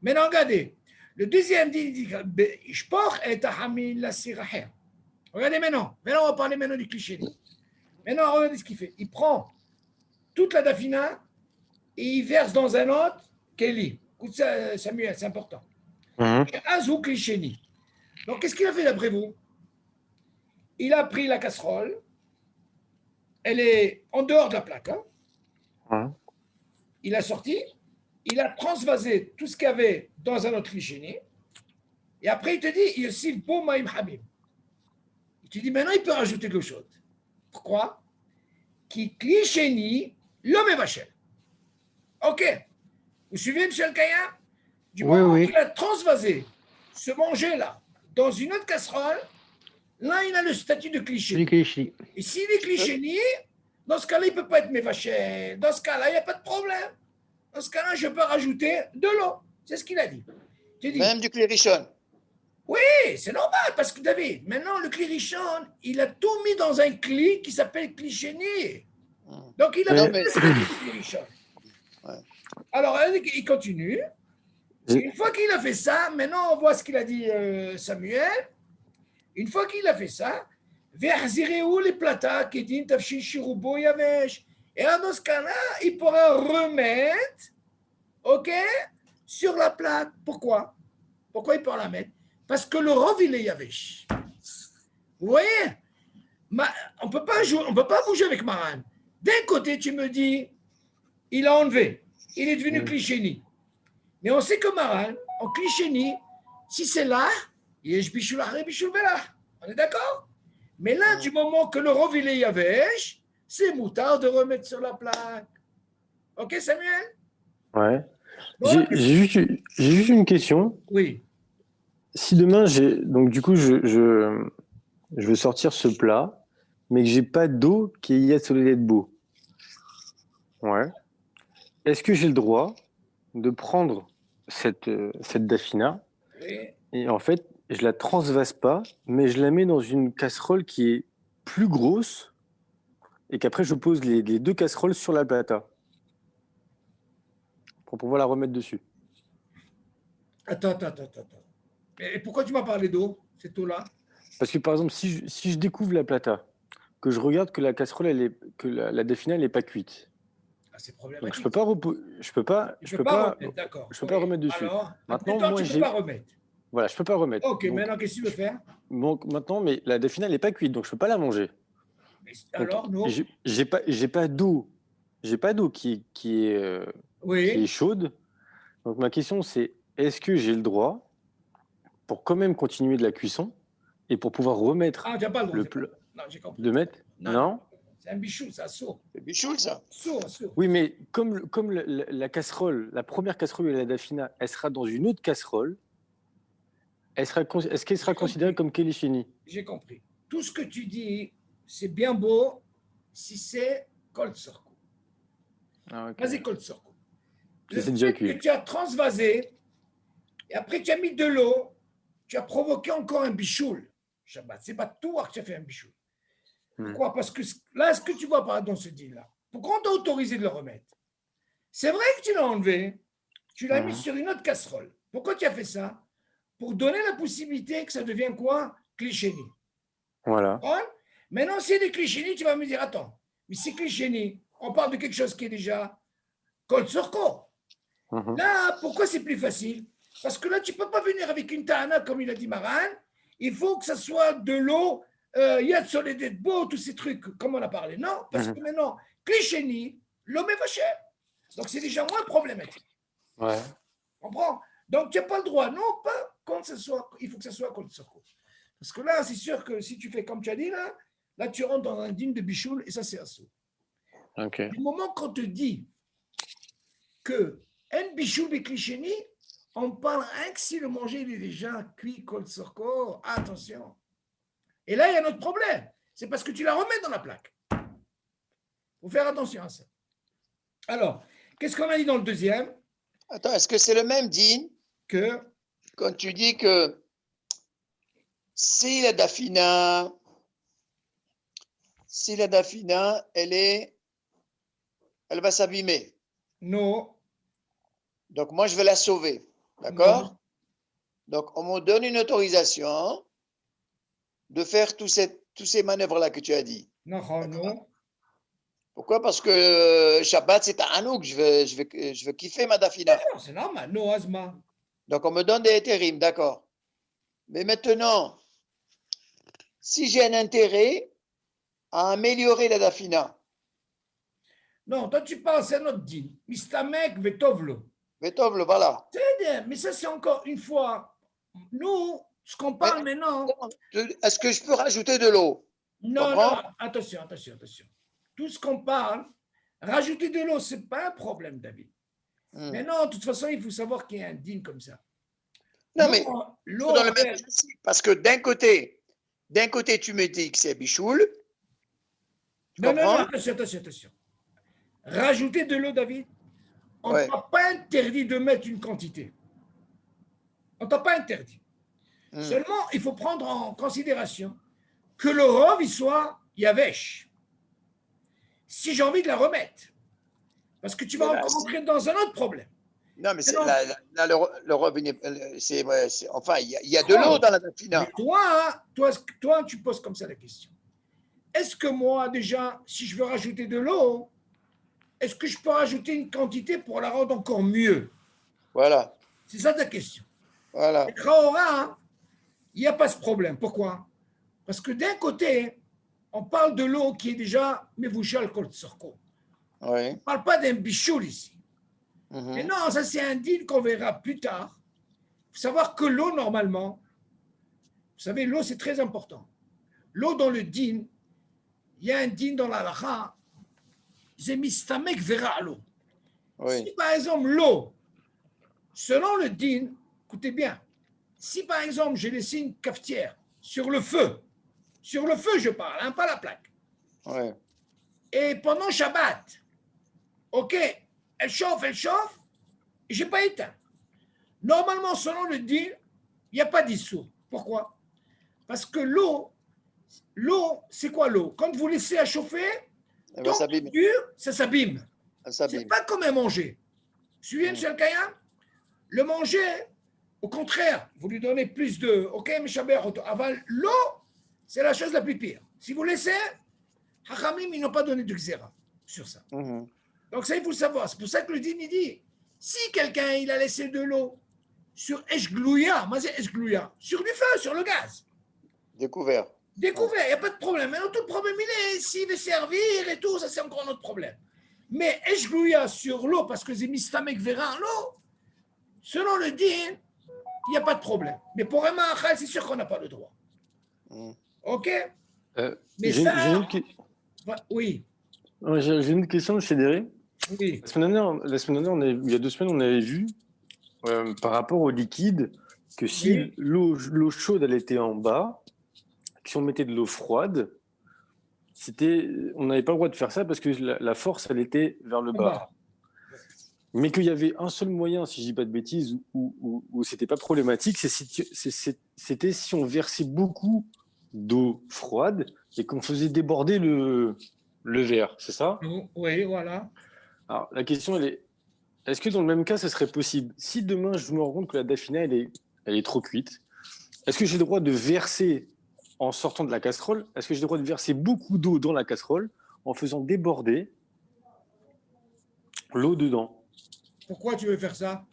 Maintenant, regardez. Le deuxième dit Shpor et Tahamil la siraher. Regardez maintenant. Maintenant, on va parler maintenant du cliché. Maintenant, regardez ce qu'il fait. Il prend toute la dafina et il verse dans un autre Kelly. Écoute ça, Samuel, c'est important. Azou cliché. Donc, qu'est-ce qu'il a fait d'après vous? Il a pris la casserole. Elle est en dehors de la plaque. Hein? Il a sorti. Il a transvasé tout ce qu'il y avait dans un autre cliché. Et après, il te dit, Yosif Bo Maïm Habib. Il te dit, maintenant, il peut rajouter de l'eau chaude. Pourquoi? Qui cliché l'homme est vachel. OK. Vous suivez, M. Al-Kaya? Du moment qu'il a transvasé ce manger-là dans une autre casserole, là, il a le statut de cliché. Et s'il est cliché, dans ce cas-là, il ne peut pas être mévachel. Dans ce cas-là, il n'y a pas de problème. Dans ce cas-là, je peux rajouter de l'eau. C'est ce qu'il a dit. Même du Klirichon. Oui, c'est normal, parce que David, maintenant, le clirichon, il a tout mis dans un cli qui s'appelle clichéni. Donc, il a mis le clirichon. Ouais. Alors, il continue. Une fois qu'il a fait ça, maintenant, on voit ce qu'il a dit Samuel. Une fois qu'il a fait ça, Verzireu les plata, Kedin, Tafshin, Shirubo, Yavesh. Et là, dans ce cas-là, il pourra remettre, OK, sur la plaque. Pourquoi? Pourquoi il peut la mettre? Parce que le rov, il est yavesh. Vous voyez? On ne peut pas bouger avec Maran. D'un côté, tu me dis, il a enlevé. Il est devenu clichéni. Mais on sait que Maran, en clichéni, si c'est là, il est bichoul aré, bichoul bela. On est d'accord? Mais là, du moment que le rov, il est yavesh, c'est moutard de remettre sur la plaque. OK, Samuel? Ouais. Bon, j'ai juste une question. Oui. Si demain, donc du coup, je veux sortir ce plat, mais que j'ai pas d'eau qui est yasolé de beau. Ouais. Est-ce que j'ai le droit de prendre cette dafina et en fait, je la transvase pas, mais je la mets dans une casserole qui est plus grosse et qu'après je pose les deux casseroles sur la plata pour pouvoir la remettre dessus. Attends. Et pourquoi tu m'as parlé d'eau, cette eau-là? Parce que par exemple, si je découvre la plata, que je regarde que la casserole, que la dafina, elle n'est pas cuite. Ah, c'est problématique. Donc je peux pas remettre dessus. Alors, maintenant, moi, tu peux pas remettre. Voilà, je peux pas remettre. Ok, donc, maintenant, qu'est-ce que tu veux faire? Donc maintenant, mais la dafina, elle n'est pas cuite, donc je peux pas la manger. Alors, non. J'ai pas d'eau qui est chaude. Donc ma question, c'est est-ce que j'ai le droit, pour quand même continuer de la cuisson et pour pouvoir remettre le plat, de mettre non. C'est un bichou, ça sourd. C'est bichou, ça. Sourd. Oui, mais comme la casserole, la première casserole de la dafina, elle sera dans une autre casserole, est-ce qu'elle sera considérée comme kelichini? J'ai compris. Tout ce que tu dis, c'est bien beau si c'est kol sorko. Ah, okay. Vas-y, kol sorko. C'est déjà cuit. Que tu as transvasé, et après tu as mis de l'eau, tu as provoqué encore un bichoul. Shabbat, c'est pas tout que tu as fait un bichoul. Pourquoi? Parce que là, ce que tu vois pas dans ce deal-là, pourquoi on t'a autorisé de le remettre? C'est vrai que tu l'as enlevé, tu l'as mis sur une autre casserole. Pourquoi tu as fait ça? Pour donner la possibilité que ça devienne quoi? Clichéni. Voilà. Maintenant, si c'est des Klisheni, tu vas me dire, attends, mais c'est Klisheni, on parle de quelque chose qui est déjà Kol Sorko. Mhm. Là, pourquoi c'est plus facile? Parce que là, tu ne peux pas venir avec une Tahana, comme il a dit Maran. Il faut que ça soit de l'eau, Yad Soledet Bo, tous ces trucs, comme on a parlé. Non, parce que maintenant, Klisheni, l'homme est vaché. Donc, c'est déjà moins problématique. Ouais. Comprends? Donc, tu n'as pas le droit. Non, pas quand ce soit. Il faut que ça soit Kol Sorko. Parce que là, c'est sûr que si tu fais comme tu as dit, là tu rentres dans un dîme de bichoul et ça, c'est assaut. Ok. Du moment qu'on te dit que un bichoul beklicheni, on parle rien que si le manger il est déjà cuit, kol sorko, attention. Et là, il y a notre problème. C'est parce que tu la remets dans la plaque. Il faut faire attention à ça. Alors, qu'est-ce qu'on a dit dans le deuxième? Attends, est-ce que c'est le même din Que quand tu dis que si la dafina, elle va s'abîmer. non. Donc, moi, je vais la sauver. D'accord? Donc, on me donne une autorisation de faire tous ces manœuvres-là que tu as dit. Non. Pourquoi? Parce que Shabbat, c'est un anouk. Je veux kiffer ma dafina. C'est normal. No asma. Donc, on me donne des intérims, d'accord. Mais maintenant, si j'ai un intérêt à améliorer la dafina, Non, toi, tu parles, c'est notre din. Mistamek vetovlo. Beethoven, voilà. Très bien, mais ça, c'est encore une fois. Nous, ce qu'on parle maintenant. Est-ce que je peux rajouter de l'eau? Non, attention. Tout ce qu'on parle, rajouter de l'eau, ce n'est pas un problème, David. Mais non, de toute façon, il faut savoir qu'il y a un dîme comme ça. Non, mais l'eau dans le même principe, parce que d'un côté, tu me dis que c'est bichoul. Non, attention. Rajouter de l'eau, David, on ne t'a pas interdit de mettre une quantité. On ne t'a pas interdit. Seulement, il faut prendre en considération que le rov, il soit yavesh. Si j'ai envie de la remettre, parce que tu vas encore entrer dans un autre problème. Non, mais là, le rov, enfin, il y a de l'eau dans la dafina. Toi, tu poses comme ça la question. Est-ce que moi, déjà, si je veux rajouter de l'eau, est-ce que je peux rajouter une quantité pour la rendre encore mieux? Voilà. C'est ça ta question. Voilà. Et il n'y a pas ce problème. Pourquoi? Parce que d'un côté, on parle de l'eau qui est déjà mevouchal kol sorko. Oui. On ne parle pas d'un bichoul ici. Mais non, ça c'est un deal qu'on verra plus tard. Il faut savoir que l'eau, normalement, vous savez, l'eau c'est très important. L'eau dans le din, il y a un din dans la lacha, c'est mistamek vera à l'eau. Si par exemple l'eau, selon le din, écoutez bien, si par exemple j'ai laissé une cafetière sur le feu je parle, pas la plaque. Ouais. Et pendant Shabbat, ok, elle chauffe, et je n'ai pas éteint. Normalement, selon le din, il n'y a pas d'issue. Pourquoi? Parce que l'eau, c'est quoi l'eau? Quand vous laissez à chauffer, tant que dure, ça s'abîme. C'est pas comme un manger. Suivez, M. Al-Kayam? Le manger, au contraire, vous lui donnez plus de. Ok, M. Aval, l'eau, c'est la chose la plus pire. Si vous laissez, Hachamim, ils n'ont pas donné de xéra sur ça. Donc ça, il faut le savoir. C'est pour ça que le din, il dit, si quelqu'un, il a laissé de l'eau sur Eshglouya, moi c'est Eshglouya, sur du feu, sur le gaz. Découvert, il n'y a pas de problème. Mais tout le problème, il est s'il veut servir et tout, ça c'est encore notre problème. Mais Eshglouya sur l'eau, parce que c'est mistamek vera l'eau, selon le din, il n'y a pas de problème. Mais pour un ma'achal, c'est sûr qu'on n'a pas le droit. Ok? Mais ça. Oui. J'ai une question, chez Derry. Oui. La semaine dernière, il y a 2 semaines, on avait vu par rapport au liquide que si l'eau chaude elle était en bas, si on mettait de l'eau froide, on n'avait pas le droit de faire ça parce que la force elle était vers le bas. Mais qu'il y avait un seul moyen, si je dis pas de bêtises, où c'était pas problématique, c'était si on versait beaucoup d'eau froide et qu'on faisait déborder le verre, c'est ça? Oui, voilà. Alors la question elle est, est-ce que dans le même cas, ça serait possible? Si demain, je me rends compte que la dafina, elle est trop cuite, est-ce que j'ai le droit de verser en sortant de la casserole, est-ce que j'ai le droit de verser beaucoup d'eau dans la casserole en faisant déborder l'eau dedans? Pourquoi tu veux faire ça?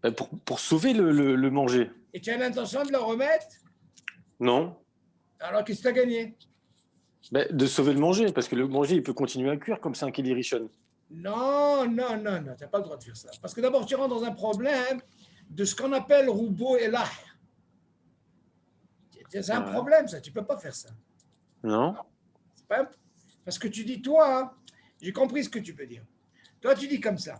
Ben, pour sauver le manger. Et tu as l'intention de le remettre? Non? Alors, qu'est-ce que tu as gagné? Ben, de sauver le manger, parce que le manger, il peut continuer à cuire comme c'est un Kili Rishon. Non, non, non, non, tu n'as pas le droit de faire ça. Parce que d'abord, tu rentres dans un problème de ce qu'on appelle roubo et lah. C'est un problème, ça. Tu ne peux pas faire ça. Non? Parce que tu dis, toi, j'ai compris ce que tu peux dire. Toi, tu dis comme ça.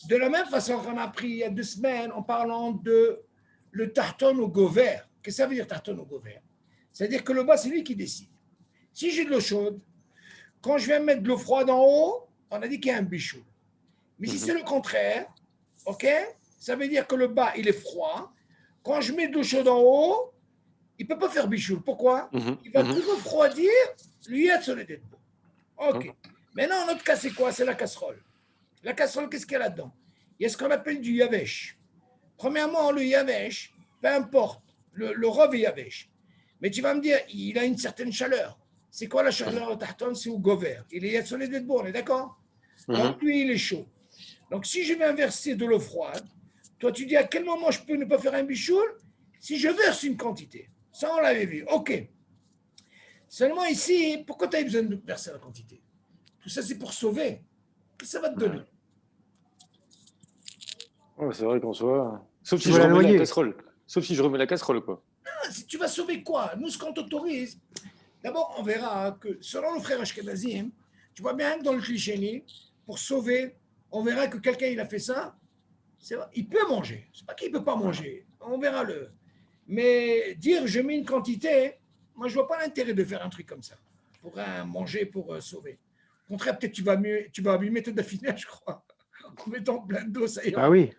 De la même façon qu'on a appris il y a 2 semaines en parlant de le tarton au gover. Qu'est-ce que ça veut dire tarton au gover? C'est-à-dire que le bas, c'est lui qui décide. Si j'ai de l'eau chaude, quand je viens mettre de l'eau froide en haut, on a dit qu'il y a un bichou. Mais si c'est le contraire, ok, ça veut dire que le bas, il est froid. Quand je mets de l'eau chaude en haut, il ne peut pas faire bichou. Pourquoi? Il va tout refroidir l'huile sur les têtes. Ok. Maintenant, notre cas, c'est quoi? C'est la casserole. La casserole, qu'est-ce qu'il y a là-dedans? Il y a ce qu'on appelle du yavesh. Premièrement, le yavesh, peu importe, le rov est yavesh. Mais tu vas me dire, il a une certaine chaleur. C'est quoi la chaleur au tarton? C'est au gover. Il est sur les têtes, on est d'accord? Donc, lui, il est chaud. Donc, si je viens verser de l'eau froide, toi, tu dis à quel moment je peux ne pas faire un bichoul? Si je verse une quantité. Ça, on l'avait vu. OK. Seulement ici, pourquoi tu as besoin de verser la quantité? Tout ça, c'est pour sauver. Qu'est-ce que ça va te donner? Ouais, c'est vrai qu'on soit. Sauf si Tu je veux la remets la noyer. casserole. Sauf si je remets la casserole, quoi. Si tu vas sauver quoi? Nous, ce qu'on t'autorise, d'abord, on verra que selon le frère Ashkenazim, tu vois bien que dans le cliché, pour sauver, on verra que quelqu'un il a fait ça, il peut manger. C'est pas qu'il ne peut pas manger. On verra le. Mais dire je mets une quantité, moi je vois pas l'intérêt de faire un truc comme ça pour manger pour sauver. Au contraire, peut-être tu vas abîmer ton affinage, je crois. En mettant plein d'eau, ça ira. Ah oui.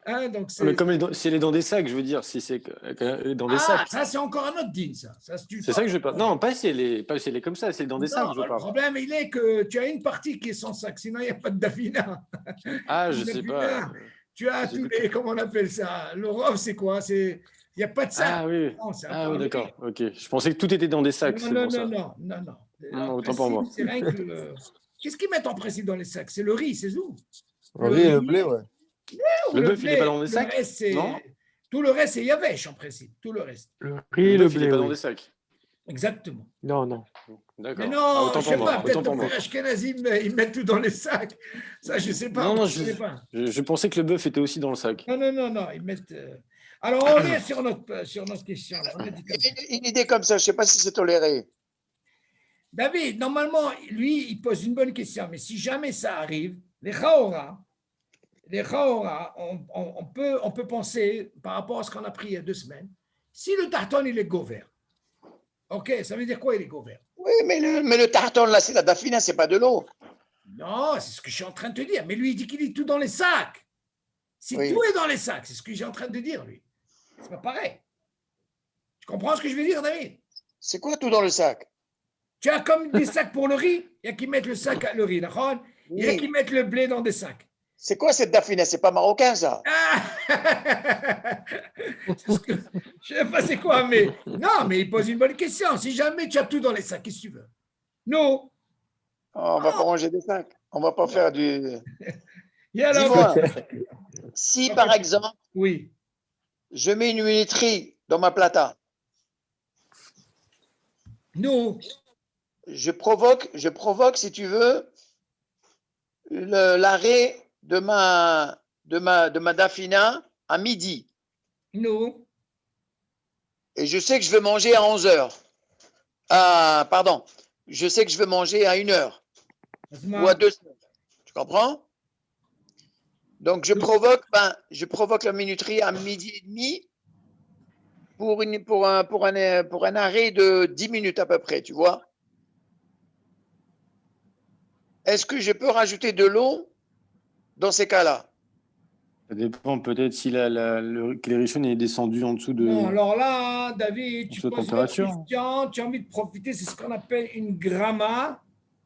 Hein, donc Mais comme si elle est dans des sacs, je veux dire, si c'est elle est dans des sacs. Ça c'est encore un autre din, ça. C'est ça que je parle. Non, pas si elle est comme ça, c'est dans des sacs, je Le parle. problème, il est que tu as une partie qui est sans sac, sinon il n'y a pas de dafina. Ah, je sais pas. Tu as tous les, comment on appelle ça? Le rov, c'est quoi? Il n'y a pas de sac. Ah oui. Non, c'est Ah un oui, peu d'accord. Ok. Je pensais que tout était dans des sacs. Non, C'est non, pour ça. non. Autant pour moi. C'est rien que Qu'est-ce qu'ils mettent en principe dans les sacs? C'est le riz, c'est tout. Le riz et le blé, ouais. Ou Le bœuf, il blé. n'est pas dans des Le sacs? reste, Non. tout le reste, c'est yavesh en principe. Tout le reste. Le riz, le bœuf, il blé, est pas dans oui. des sacs. Exactement. Non, non. D'accord. Mais non, Ah, autant je sais pour pas, moi. peut-être Autant pour le moi. frère Ashkenazim, ils mettent tout dans les sacs. Ça, je sais pas. Non, non, je sais pas. je pensais que le bœuf était aussi dans le sac. Non, ils mettent. Alors, on est sur notre question. Là. On a dit comme ça. Une idée comme ça, je ne sais pas si c'est toléré. David, normalement, lui, il pose une bonne question, mais si jamais ça arrive, les chaora, on peut penser, par rapport à ce qu'on a pris il y a 2 semaines, si le tarton, il est gover, ok, ça veut dire quoi, il est gover? Oui, mais le tarton, là, c'est la dafina, c'est pas de l'eau. Non, c'est ce que je suis en train de te dire, mais lui, il dit qu'il est tout dans les sacs. Si Oui. tout est dans les sacs, c'est ce que j'ai en train de dire, lui. C'est pas pareil. Tu comprends ce que je veux dire, David? C'est quoi tout dans le sac? Tu as comme des sacs pour le riz, il y a qui mettent le sac à le riz, d'accord? Il y a Oui. qui mettent le blé dans des sacs. C'est quoi cette dafina? C'est pas marocain, ça? Ah je ne sais pas c'est quoi, mais non, mais il pose une bonne question. Si jamais tu as tout dans les sacs, qu'est-ce que tu veux? Non. Oh, on va pas ranger des sacs. On va pas faire du. Et alors, Dis-moi, si par exemple, oui. je mets une minuterie dans ma plata, Non. je provoque, si tu veux, l'arrêt de ma dafina à midi. Non. Et je sais que je vais manger à 11 heures. Ah, pardon. Je sais que je vais manger à 1 heure ou à 2 heures. Tu comprends? Donc, je provoque la minuterie à midi et demi pour un arrêt de 10 minutes à peu près, tu vois? Est-ce que je peux rajouter de l'eau dans ces cas-là? Ça dépend peut-être si le Klerishon est descendu en dessous de. Non, alors là, David, tu Sous poses une température. question, tu as envie de profiter, c'est ce qu'on appelle une gramma.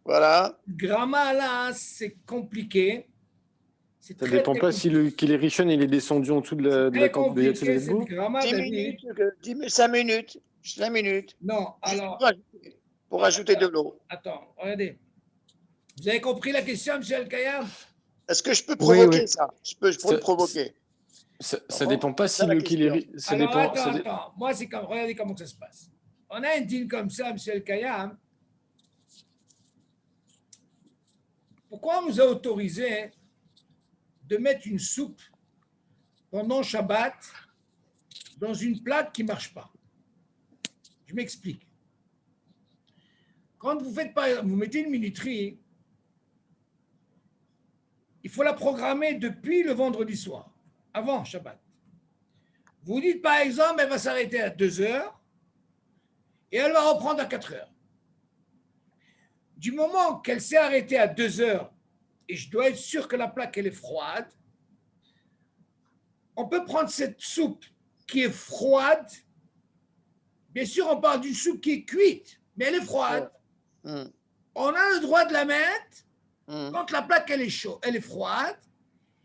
Voilà. Gramma, là, c'est compliqué. C'est Ça très, dépend très pas si le Klerishon il est descendu en dessous de la très courbe de Yatzel compliqué, cette Edbo. gramma, 10 David. minutes, 5 minutes. 5 minutes. Non, alors, Pour ajouter de l'eau. attends, regardez. Vous avez compris la question, M. El-Kayam? Est-ce que je peux provoquer oui. ça? Je peux le provoquer. Ça dépend pas si la le question. Kileri. Ça Alors, dépend. attends. Moi, c'est comme, regardez comment ça se passe. On a un deal comme ça, M. El-Kayam. Pourquoi on nous a autorisé de mettre une soupe pendant Shabbat dans une plaque qui ne marche pas? Je m'explique. Quand vous faites pas, vous mettez une minuterie, il faut la programmer depuis le vendredi soir, avant Shabbat. Vous dites par exemple, elle va s'arrêter à 2 heures et elle va reprendre à 4 heures. Du moment qu'elle s'est arrêtée à 2 heures et je dois être sûr que la plaque elle est froide, on peut prendre cette soupe qui est froide. Bien sûr, on parle d'une soupe qui est cuite, mais elle est froide. On a le droit de la mettre quand la plaque elle est chaude, elle est froide,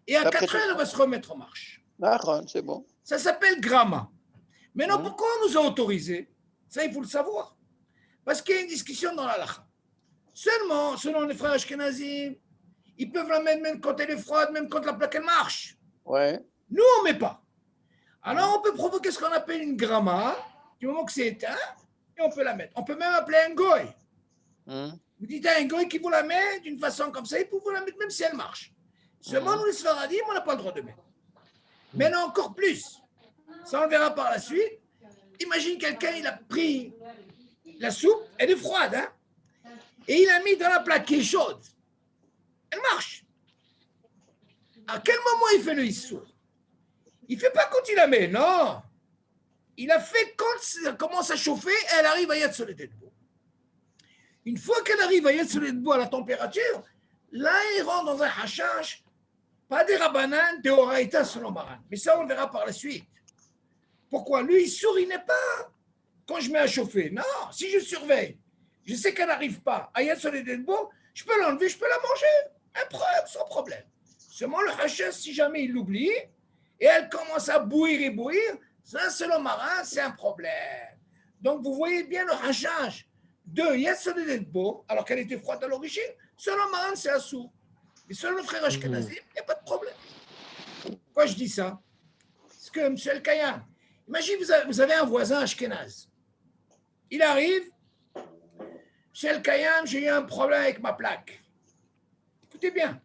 et à 4 heures, elle va se remettre en marche. D'accord, c'est bon. Ça s'appelle Grama. Maintenant, pourquoi on nous a autorisé? Ça, il faut le savoir. Parce qu'il y a une discussion dans la lacha. Seulement, selon les frères Ashkenazim, ils peuvent la mettre même quand elle est froide, même quand la plaque elle marche. Ouais. Nous, on ne met pas. Alors, on peut provoquer ce qu'on appelle une Grama, du moment que c'est éteint, et on peut la mettre. On peut même appeler un goy. Vous dites à un goy qui vous la met d'une façon comme ça, il peut vous la mettre même si elle marche. Seulement, nous, les Sfaradim, on n'a pas le droit de mettre. Maintenant, encore plus. Ça, on le verra par la suite. Imagine quelqu'un, il a pris la soupe, elle est froide, hein, et il a mis dans la plaque qui est chaude. Elle marche. À quel moment il fait le issour? Il ne fait pas quand il la met, non. Il a fait quand ça commence à chauffer et elle arrive à Yad Soledetbo. Une fois qu'elle arrive à Yad Soledetbo à la température, là, il rentre dans un hashash, pas des rabanan, des oraïtas selon Maran. Mais ça, on le verra par la suite. Pourquoi? Lui, il sourit pas quand je mets à chauffer. Non, si je surveille, je sais qu'elle n'arrive pas à Yad Soledetbo, je peux l'enlever, je peux la manger, sans problème. Seulement le hashash, si jamais il l'oublie, et elle commence à bouillir et bouillir, ça, selon Marin, c'est un problème. Donc, vous voyez bien le hashash de Yad Soledetbo, alors qu'elle était froide à l'origine, selon Marin, c'est assourd. Mais selon le frère Ashkenazim, il n'y a pas de problème. Pourquoi je dis ça? Parce que, M. El-Kayam, imagine, vous avez un voisin Ashkenaz. Il arrive, M. El-Kayam, j'ai eu un problème avec ma plaque. Écoutez bien,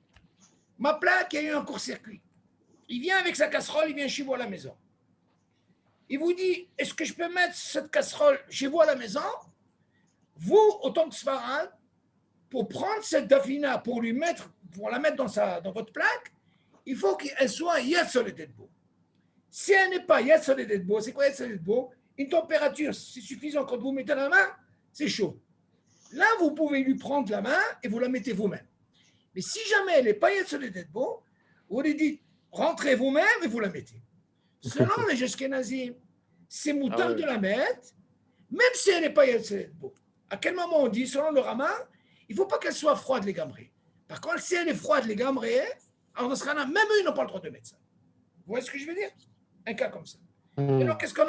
ma plaque, il y a eu un court-circuit. Il vient avec sa casserole, il vient chez vous à la maison. Il vous dit, est-ce que je peux mettre cette casserole chez vous à la maison? Vous, autant que Sfarad, pour prendre cette dafina, pour la mettre dans votre plaque, il faut qu'elle soit Yad Soledetbo. Si elle n'est pas Yad Soledetbo, c'est quoi Yad Soledetbo? Une température, c'est suffisant quand vous mettez la main, c'est chaud. Là, vous pouvez lui prendre la main et vous la mettez vous-même. Mais si jamais elle n'est pas Yad Soledetbo, vous lui dites, rentrez vous-même et vous la mettez. Selon les Ashkenazim, c'est moutarde de la mettre, même si elle n'est pas Yad Soledetbo. À quel moment on dit, selon le Rama, il ne faut pas qu'elle soit froide, les gamrés. Par contre, si elle est froide, les gamrés, alors dans ce cas-là, même eux, ils n'ont pas le droit de mettre ça. Vous voyez ce que je veux dire? Un cas comme ça. Et alors, qu'est-ce qu'on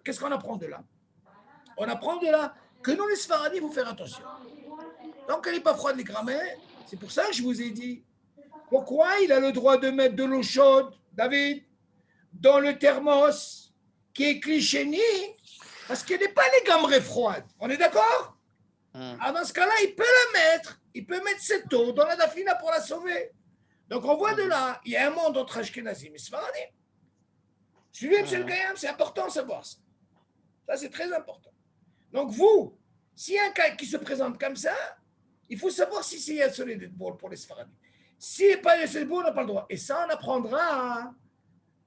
qu'est-ce qu'on apprend de là? On apprend de là que nous, les Sfaradim, il faut faire attention. Donc, elle n'est pas froide, les gamrés. C'est pour ça que je vous ai dit, pourquoi il a le droit de mettre de l'eau chaude, David, dans le thermos qui est clichéni, parce qu'elle n'est pas les gamrés froides. On est d'accord? Alors dans ce cas-là, il peut la mettre. Il peut mettre cette eau dans la dafina pour la sauver. Donc on voit de là, il y a un monde entre Ashkenazim et Sfaradim. Suivez, M. El-Kayam, c'est important de savoir ça. Ça, c'est très important. Donc vous, s'il y a un cas qui se présente comme ça, il faut savoir si c'est Yad Soledetbo pour les Sfaradim. Si n'est pas Yad Soledetbo, on n'a pas le droit. Et ça, on apprendra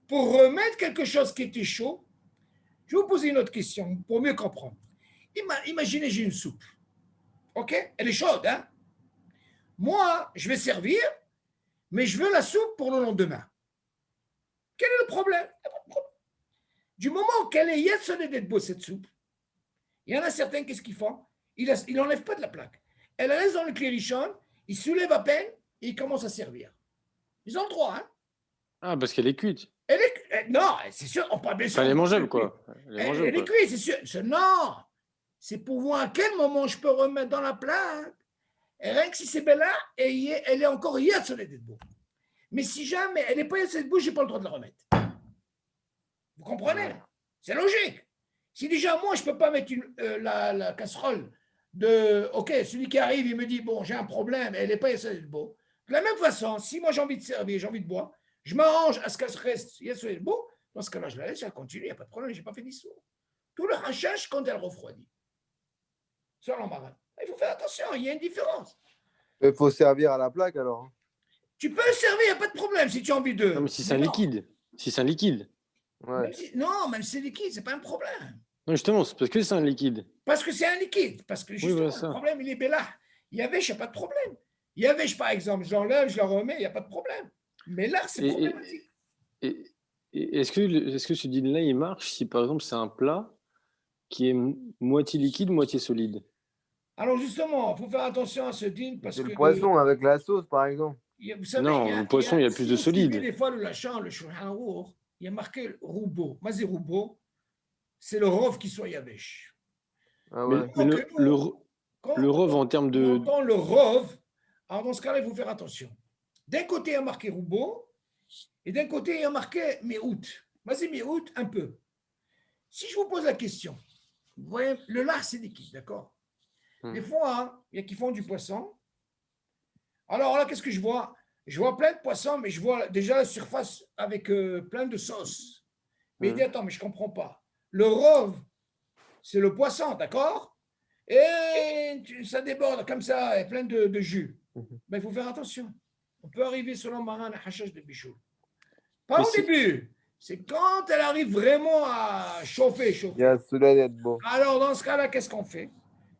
pour remettre quelque chose qui était chaud. Je vais vous poser une autre question pour mieux comprendre. Imaginez, j'ai une soupe. OK? Elle est chaude, hein? Moi, je vais servir, mais je veux la soupe pour le lendemain. Quel est le problème? Il n'y a pas de problème. Du moment qu'elle est Yad Soledetbo, cette soupe, il y en a certains, qu'est-ce qu'ils font? Ils n'enlèvent pas de la plaque. Elle reste dans le klérichon, ils soulèvent à peine et ils commencent à servir. Ils ont le droit, hein? Ah, parce qu'elle est cuite. Non, c'est sûr, on parle bien sûr. Enfin, elle est mangeable, quoi. Elle est Elle mangeable, est quoi. cuite, c'est sûr. Non, c'est pour voir à quel moment je peux remettre dans la plaque. Et rien que si c'est belle là, elle est encore hier sur les debout. Mais si jamais elle n'est pas hier sur les debout, je n'ai pas le droit de la remettre. Vous comprenez? C'est logique. Si déjà moi, je ne peux pas mettre la casserole de. Ok, celui qui arrive, il me dit bon, j'ai un problème, elle n'est pas hier sur les debout. De la même façon, si moi j'ai envie de servir, j'ai envie de boire, je m'arrange à ce qu'elle reste hier sur les debout. Dans ce cas-là, je la laisse, elle continue, il n'y a pas de problème, je n'ai pas fait d'histoire. Tout le hachage quand elle refroidit. Sur l'embarras. Il faut faire attention, il y a une différence. Il faut servir à la plaque alors. Tu peux servir, il n'y a pas de problème si tu as envie de. Non, mais si c'est un liquide. Si c'est un liquide. Ouais. Non, même si c'est liquide, ce n'est pas un problème. Non, justement, c'est parce que c'est un liquide. Parce que c'est un liquide. Parce que justement, voilà, le problème, il est là. Il y avait, il n'y a pas de problème. Il y avait, par exemple, je l'enlève, je la remets, il n'y a pas de problème. Mais là, c'est problématique. Et est-ce que ce din-là, il marche si, par exemple, c'est un plat qui est moitié liquide, moitié solide? Alors, justement, il faut faire attention à ce din parce C'est que. le poisson avec la sauce, par exemple. Vous savez, Non, le poisson, il y a plus de solide. Des fois, le lachan, le Shulchan Aruch, il y a marqué roubo. Mazé roubo, c'est le rov qui soit yavesh. Ah ouais. Mais le rov en termes de. Dans le rov, alors dans ce cas-là, il faut faire attention. D'un côté, il y a marqué roubo, et d'un côté, il y a marqué méout. Vas-y, méout, un peu. Si je vous pose la question, vous voyez, le lard, c'est liquide, d'accord? Des fois, il y a qui font du poisson. Alors là, qu'est-ce que je vois? Je vois plein de poissons, mais je vois déjà la surface avec plein de sauce. Mais il dit, attends, mais je ne comprends pas. Le rov, c'est le poisson, d'accord? Et ça déborde comme ça, et plein de jus. Ben, il faut faire attention. On peut arriver selon Maran à Hachash de Bichou. Pas au début. C'est quand elle arrive vraiment à chauffer. Il y a cela d'être bon. Alors, dans ce cas-là, qu'est-ce qu'on fait?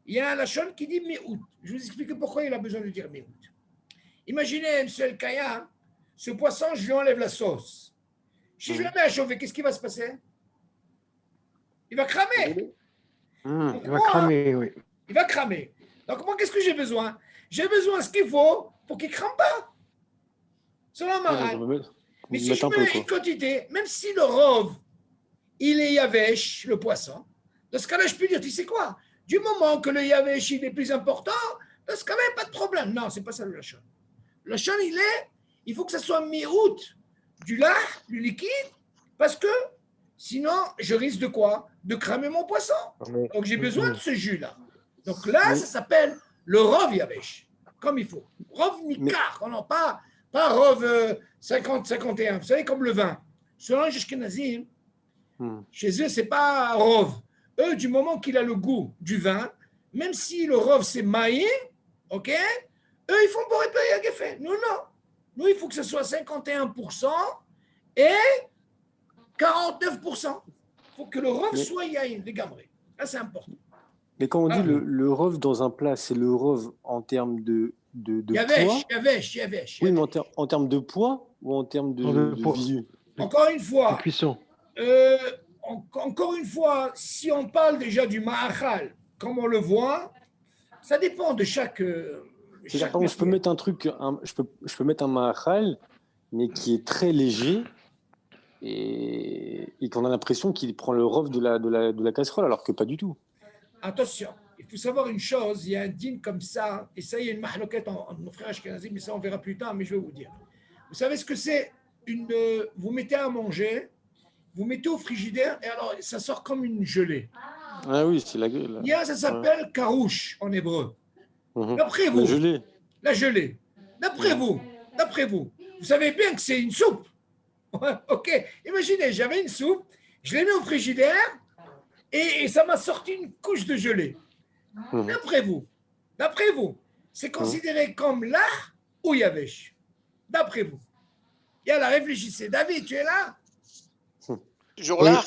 Il y a un lachon qui dit mi-août. Je vais vous expliquer pourquoi il a besoin de dire mi-août. Imaginez, M. El Kaya, ce poisson, je lui enlève la sauce. Si je le mets à chauffer, qu'est-ce qui va se passer? Il va cramer. Il va cramer, oui. Il va cramer. Donc, moi, qu'est-ce que j'ai besoin? J'ai besoin de ce qu'il faut pour qu'il ne crame pas. Selon Maran. Mais si je mets une quantité, même si le rov, il est yavesh, le poisson, dans ce cas-là, je peux dire, tu sais quoi? Du moment que le yavesh, il est plus important, dans ce cas-là, il n'y a pas de problème. Non, ce n'est pas ça le lachon. Le lachon, il faut que ça soit mi-août du lard, du liquide, parce que sinon, je risque de quoi? De cramer mon poisson. Donc, j'ai besoin de ce jus-là. Donc là, ça s'appelle le rov yavesh, comme il faut. Rov nikar, on n'en pas rov 50-51. Vous savez, comme le vin. Selon les Ashkenazim, chez eux, ce n'est pas rov. Eux, du moment qu'il a le goût du vin, même si le rov, c'est maïm, ok, eux, ils font pour réparer à Geffen. Nous, non. Nous, il faut que ce soit 51% et 49%. Il faut que le rov soit yaïm, les gabrés. Là, c'est important. Mais quand on dit le rov dans un plat, c'est le rov en termes de poids? Yavesh. Oui, mais en termes de poids ou en termes de visu? Encore une fois, cuisson. Encore une fois, si on parle déjà du ma'achal, comme on le voit, ça dépend de chaque. Par exemple, je peux mettre un truc, je peux mettre un ma'achal, mais qui est très léger et qu'on a l'impression qu'il prend le rov de la casserole, alors que pas du tout. Attention, il faut savoir une chose, il y a un din comme ça, et ça, il y a une mahloquette entre nos frères ashkenazim, mais ça, on verra plus tard, mais je vais vous dire. Vous savez ce que c'est? Vous mettez à manger, vous mettez au frigidaire, et alors, ça sort comme une gelée. Ah oui, c'est la gueule. Ça s'appelle karouche en hébreu. D'après vous, la gelée. D'après vous, vous savez bien que c'est une soupe. Ok, imaginez, j'avais une soupe, je l'ai mis au frigidaire, et ça m'a sorti une couche de gelée. D'après vous, c'est considéré comme lard ou yavesh? D'après vous. Yalla, réfléchissez. David, tu es là? Toujours lard?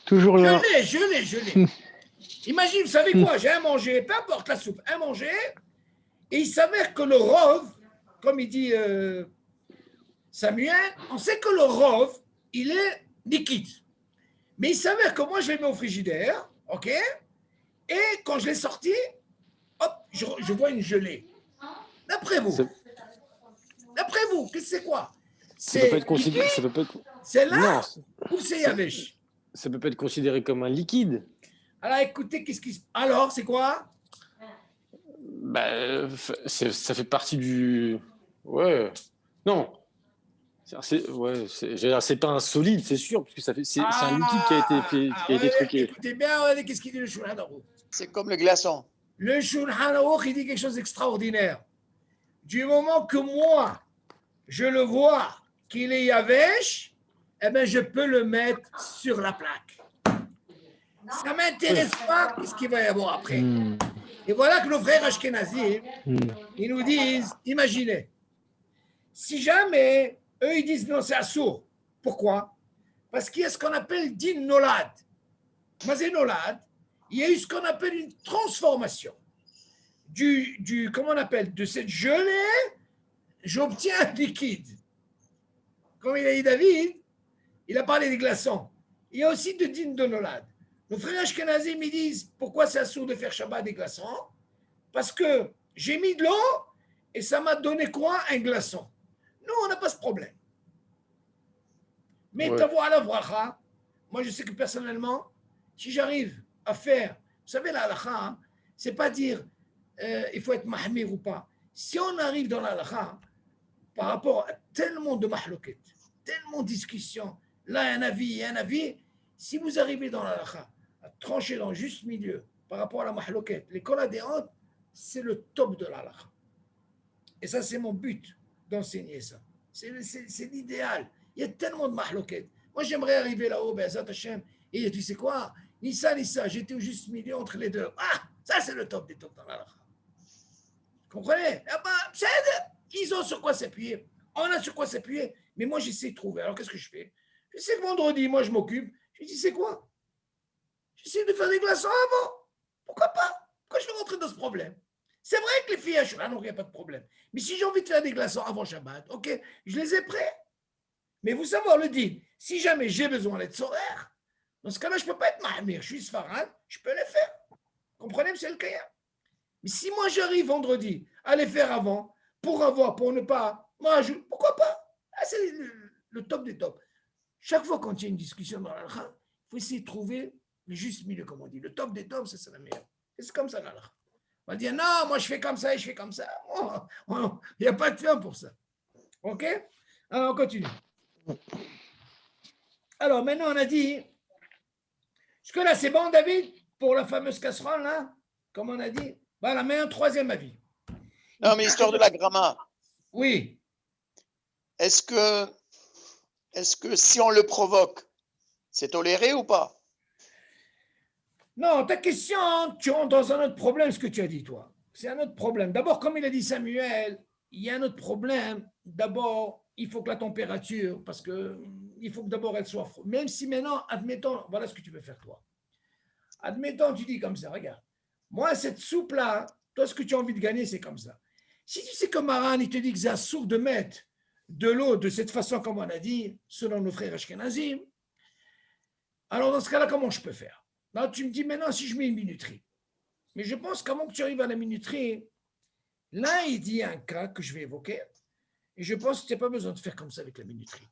Toujours là. Je l'ai. Imagine, vous savez quoi? J'ai à manger, peu importe la soupe, à manger, et il s'avère que le rov, comme il dit Samuel, on sait que le rov, il est liquide. Mais il s'avère que moi, je l'ai mis au frigidaire, ok? Et quand je l'ai sorti, hop, je vois une gelée. D'après vous, qu'est-ce que c'est quoi? Ça peut pas être considéré. Ça peut pas être... C'est là Non, ou c'est Yavesh? ça peut pas être considéré comme un liquide. Alors écoutez, qu'est-ce qui se... Alors, c'est quoi? Bah, ça fait partie du. Ouais. Non. C'est pas un solide, c'est sûr, parce que c'est un liquide qui a été fait, qui a été ouais, truqué. écoutez bien, regardez qu'est-ce qu'il dit le Shulchan Aruch. C'est comme le glaçon. Le Shulchan Aruch, il dit quelque chose d'extraordinaire. Du moment que moi, je le vois qu'il est Yavesh, eh bien, je peux le mettre sur la plaque. Ça ne m'intéresse pas ce qu'il va y avoir après. Et voilà que nos frères Ashkenazim, ils nous disent, imaginez, si jamais eux, ils disent non, c'est assourd. Pourquoi? Parce qu'il y a ce qu'on appelle din nolad. Mazé nolad, il y a eu ce qu'on appelle une transformation. Comment on appelle? De cette gelée, j'obtiens un liquide. Comme il a dit David, il a parlé des glaçons. Il y a aussi de din de nolad. Nos frères Ashkenazim, ils disent, pourquoi c'est assourd de faire Shabbat des glaçons? Parce que j'ai mis de l'eau et ça m'a donné quoi? Un glaçon. Nous, on n'a pas ce problème. Mais t'avoir à la bracha, moi je sais que personnellement, si j'arrive à faire, vous savez, la halakha, hein, c'est pas dire il faut être mahmir ou pas. Si on arrive dans la halakha, par rapport à tellement de mahloket, tellement de discussions, là il y a un avis, si vous arrivez dans la halakha à trancher dans le juste milieu par rapport à la mahloket, l'école adhérente, c'est le top de la halakha. Et ça, c'est mon but d'enseigner ça. C'est l'idéal. Il y a tellement de mahloket. Moi, j'aimerais arriver là-haut, Be'ezat Hashem, et tu sais quoi? Ni ça, j'étais au juste milieu entre les deux. Ah, ça, c'est le top des tops dans la halakha. Vous comprenez? Ah ben, ils ont sur quoi s'appuyer. On a sur quoi s'appuyer. Mais moi, j'essaie de trouver. Alors, qu'est-ce que je fais? Je sais que vendredi, moi, je m'occupe. Je dis, c'est quoi? J'essaie de faire des glaçons avant. Pourquoi pas? Pourquoi je vais rentrer dans ce problème? C'est vrai que les filles à Shulchan, il n'y a pas de problème. Mais si j'ai envie de faire des glaçons avant Shabbat, ok, je les ai prêts. Mais vous savez, le dit, si jamais j'ai besoin d'être solaire, dans ce cas-là, je ne peux pas être mahmir. Je suis sfarad, je peux les faire. Vous comprenez, monsieur le Kaya? Mais si moi j'arrive vendredi à les faire avant, pour ne pas, pourquoi pas? Ah, c'est le top des tops. Chaque fois quand il y a une discussion dans l'alakha, il faut essayer de trouver le juste milieu, comme on dit. Le top des tops, c'est la meilleure. Et c'est comme ça l'alakha. On va dire non, moi je fais comme ça et je fais comme ça. Il n'y a pas de fin pour ça. Ok? Alors on continue. Alors maintenant on a dit, est-ce que là c'est bon David pour la fameuse casserole là? Comme on a dit. Voilà, mais un troisième avis. Non, mais l'histoire de la gramma. Oui. Est-ce que si on le provoque, c'est toléré ou pas? Non, ta question, tu rentres dans un autre problème, ce que tu as dit, toi. C'est un autre problème. D'abord, comme il a dit Samuel, il y a un autre problème. D'abord, il faut que la température, parce que il faut que d'abord elle soit froide. Même si maintenant, admettons, voilà ce que tu veux faire, toi. Admettons, tu dis comme ça, regarde. Moi, cette soupe-là, toi, ce que tu as envie de gagner, c'est comme ça. Si tu sais que Maran, il te dit que c'est assourd de mettre de l'eau de cette façon, comme on a dit, selon nos frères Ashkenazim, alors dans ce cas-là, comment je peux faire? Là, tu me dis maintenant si je mets une minuterie. Mais je pense qu'avant que tu arrives à la minuterie, là, il dit un cas que je vais évoquer. Et je pense que tu n'as pas besoin de faire comme ça avec la minuterie.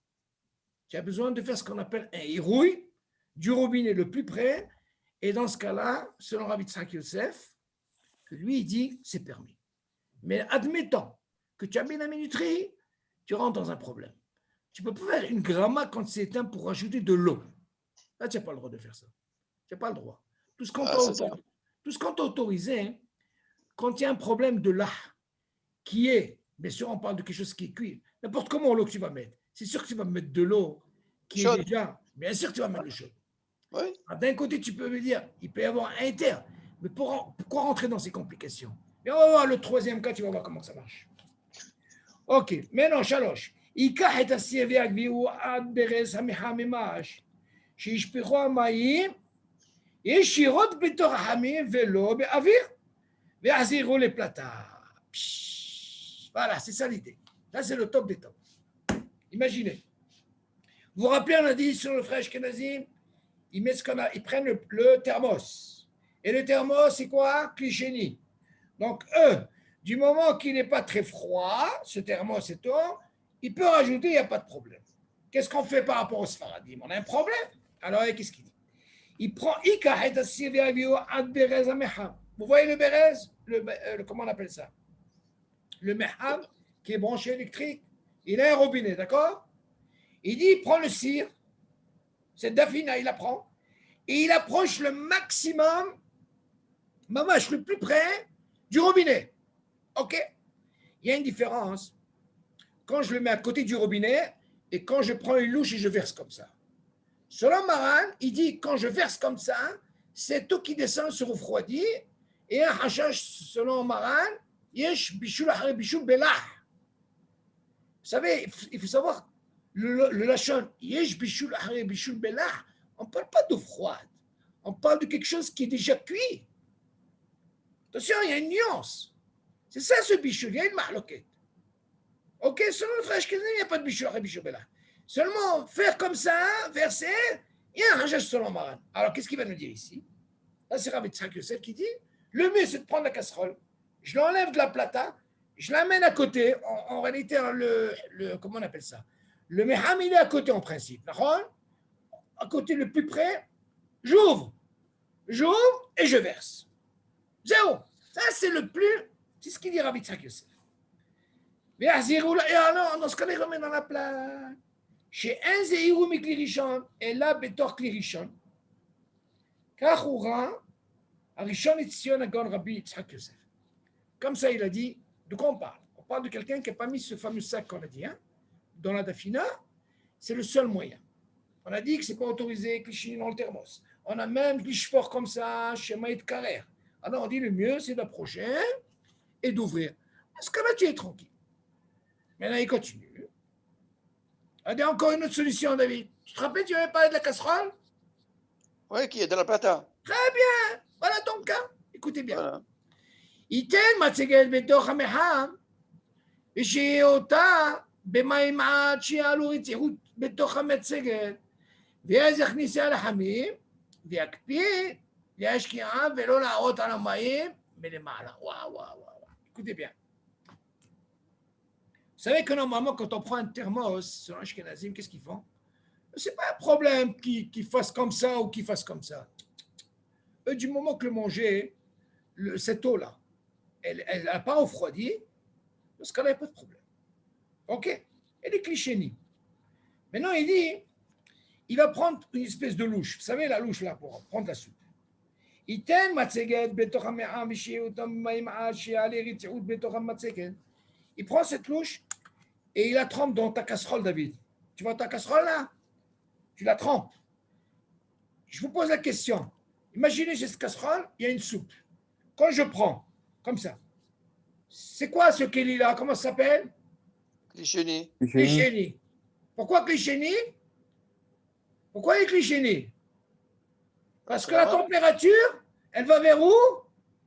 Tu as besoin de faire ce qu'on appelle un hirouille du robinet le plus près. Et dans ce cas-là, selon Rabbi Tzrak Yosef, lui, il dit c'est permis. Mais admettons que tu as mis la minuterie, tu rentres dans un problème. Tu ne peux pas faire une gramma quand c'est éteint pour rajouter de l'eau. Là, tu n'as pas le droit de faire ça. Tu n'as pas le droit. Tout ce qu'on t'a autorisé, hein, quand il y a un problème de là, qui est, bien sûr, on parle de quelque chose qui est cuit, n'importe comment l'eau que tu vas mettre, c'est sûr que tu vas mettre de l'eau qui est déjà, bien sûr que tu vas mettre de chaud. Oui. D'un côté, tu peux me dire, il peut y avoir un inter, mais pourquoi rentrer dans ces complications? Mais on va voir le troisième cas, tu vas voir comment ça marche. Ok, maintenant, Shalosh. ייקח את הסיר ויגביהו עד ברז המחממש, שישפכו המים ישירות בתוך החמים ולא באוויר, ויחזירו לפלטה. Voilà, c'est ça l'idée. Là, c'est le top des tops. Imaginez. Vous vous rappelez, on a dit sur le frère Ashkenazim, ils prennent le thermos. Et le thermos, c'est quoi? Klisheni. Donc, eux, du moment qu'il n'est pas très froid, ce thermos est tôt, il peut rajouter, il n'y a pas de problème. Qu'est-ce qu'on fait par rapport au Sfaradim? On a un problème. Alors, qu'est-ce qu'il dit? Il prend vous voyez le Bérez, comment on appelle ça? Le Meham qui est branché électrique. Il a un robinet, d'accord? Il dit, il prend le cire, cette dafina, il la prend, et il approche le maximum, mamache, le plus près du robinet. OK? Il y a une différence quand je le mets à côté du robinet et quand je prends une louche et je verse comme ça. Selon Maran, il dit quand je verse comme ça, c'est eau qui descend se refroidit et un hashash, selon Maran, yesh bishul ahre bishul belah. Vous savez, il faut savoir, le lachon, yesh bishul ahre bishul belah, on ne parle pas d'eau froide, on parle de quelque chose qui est déjà cuit. Attention, il y a une nuance. C'est ça ce bishul, il y a une mahloquette. Ok, selon le frère Ashkenaz, il n'y a pas de bishul ahre bishul belah. Seulement, faire comme ça, verser, il y a un rajage selon Maran. Alors, qu'est-ce qu'il va nous dire ici? Là, c'est Rabbi Tzrak Yosef qui dit, le mieux, c'est de prendre la casserole, je l'enlève de la plata, je l'amène à côté. En réalité, comment on appelle ça? Le meham, il est à côté en principe. D'accord? À côté le plus près, j'ouvre et je verse. Zéro. Ça, c'est le plus, c'est ce qu'il dit Rabbi Tzrak Yosef. Mais alors, dans ce cas-là, il remet dans la plaque. Chez un zéhirou mikli rishon, et là, betor kli rishon. Car Ouran, Arishon Etzion Agon Rabbi Yitzhak Yosef. Comme ça, il a dit, de quoi on parle? On parle de quelqu'un qui n'a pas mis ce fameux sac qu'on a dit, hein, dans la dafina. C'est le seul moyen. On a dit que ce n'est pas autorisé cliché dans le thermos. On a même glishfor comme ça chez Maïd Karer. Alors on dit le mieux, c'est d'approcher et d'ouvrir. Parce que là, tu es tranquille. Maintenant, il continue. Il y a encore une autre solution, David. Tu te rappelles, tu avais parlé de la casserole? Oui, qui est dans la plata. Très bien. Voilà ton cas. Écoutez bien. Voilà. ייתן מצגת בתוך המחם ושיהיה אותה במים עד שיעלו רציחות בתוך המצגת ואז יכניסה לחמים ויקפיא להשקיעה ולא להראות על המים מלמעלה. וואו, וואו, וואו. Écoutez bien. Vous savez que normalement, quand on prend un thermos, selon Ashkenazim, qu'est-ce qu'ils font? C'est pas un problème qu'ils fassent comme ça ou qu'ils fassent comme ça. Eux, du moment que le manger, cette eau-là, elle n'a pas refroidi, parce qu'elle n'a pas de problème. OK? Elle est clichénie. Maintenant, il dit, il va prendre une espèce de louche. Vous savez, la louche là, pour prendre la soupe. Il prend cette louche et il la trempe dans ta casserole, David. Tu vois ta casserole là? Tu la trempes. Je vous pose la question. Imaginez, j'ai cette casserole, il y a une soupe. Quand je prends, comme ça, c'est quoi ce kéli là? Comment ça s'appelle? Clichénie. Clichénie. Pourquoi clichénie? Pourquoi il est clichénie? Parce que la température, elle va vers où?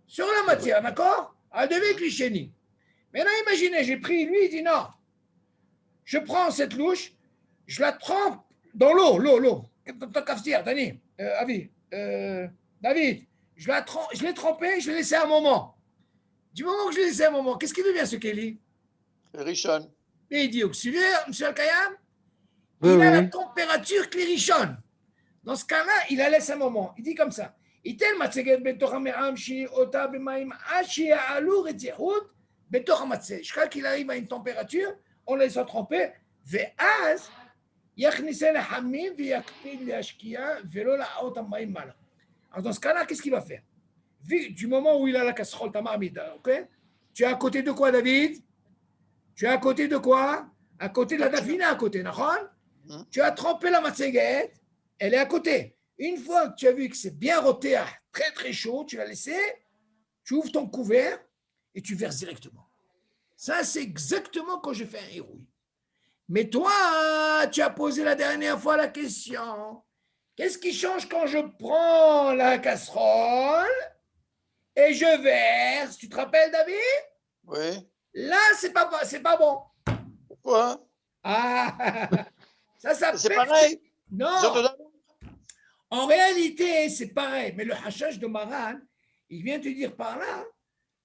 Sur la matière, d'accord? Elle devient clichénie. Maintenant, imaginez, j'ai pris, lui, il dit non. Je prends cette louche, je la trempe dans l'eau. Tant qu'à dire, Dani, David, je l'ai trempé, je l'ai laissé un moment. Du moment que je l'ai laissé un moment, qu'est-ce qui devient ce Kelly? Richon. Et il dit, auxiliaire, monsieur Al-Kayam, Oui, il a oui. la température clirichonne. Dans ce cas-là, il la laisse un moment. Il dit comme ça. Je crois qu'il arrive à une température, on laisse tremper. ואז יכניסה לחמים ויקפיד להשקיע ולא להערות המים מעלה. Alors dans ce cas-là, qu'est-ce qu'il va faire? Vu du moment où il a la casserole, ta marmite, ok? Tu es à côté de quoi, David? Tu es à côté de quoi? À côté de la dafina, à côté, d'accord? Tu as trempé la matzeguette, elle est à côté. Une fois que tu as vu que c'est bien rôti, très très chaud, tu l'as laissé, tu ouvres ton couvert et tu verses directement. Ça, c'est exactement quand je fais un hérouille. Mais toi, tu as posé la dernière fois la question. Qu'est-ce qui change quand je prends la casserole et je verse? Tu te rappelles, David? Oui. Là, c'est pas bon. Pourquoi? Ah, ça s'appelle... C'est pareil. Non. En réalité, c'est pareil. Mais le hachage de Maran, il vient te dire par là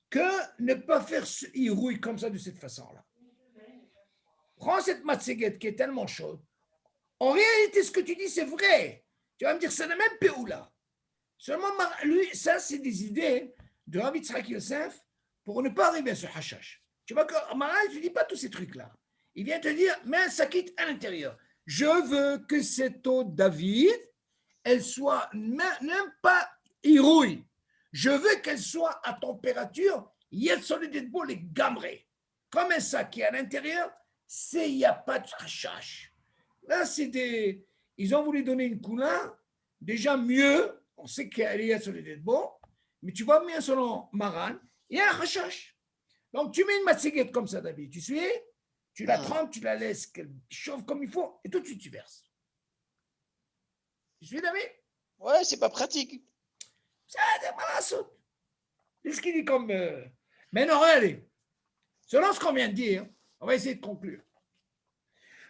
que ne pas faire ce hirouille comme ça de cette façon-là. prends cette matzeget qui est tellement chaude. En réalité, ce que tu dis, c'est vrai. Tu vas me dire, c'est le même Péoula. Seulement, lui, ça, c'est des idées de Rabbi Tzrak Yosef pour ne pas arriver à ce hashash. Tu vois que Maran, il ne dit pas tous ces trucs-là. Il vient te dire, mets un sakit à l'intérieur. Je veux que cette eau David, elle soit même pas irouille. Je veux qu'elle soit à température, yet solide beau les gamrés. Comme un sac qui est à l'intérieur, il n'y a pas de hashash. Là, ils ont voulu donner une couleur déjà mieux. On sait qu'elle est sur les bon, mais tu vois bien selon Maran, il y a un hashash. Donc, tu mets une matzeguette comme ça, David. Tu suis, tu la trempes, tu la laisses qu'elle chauffe comme il faut, et tout de suite, tu verses. Tu suis, David? Ouais, c'est pas pratique. C'est ce qu'il dit comme. Mais non, regardez. Selon ce qu'on vient de dire, on va essayer de conclure.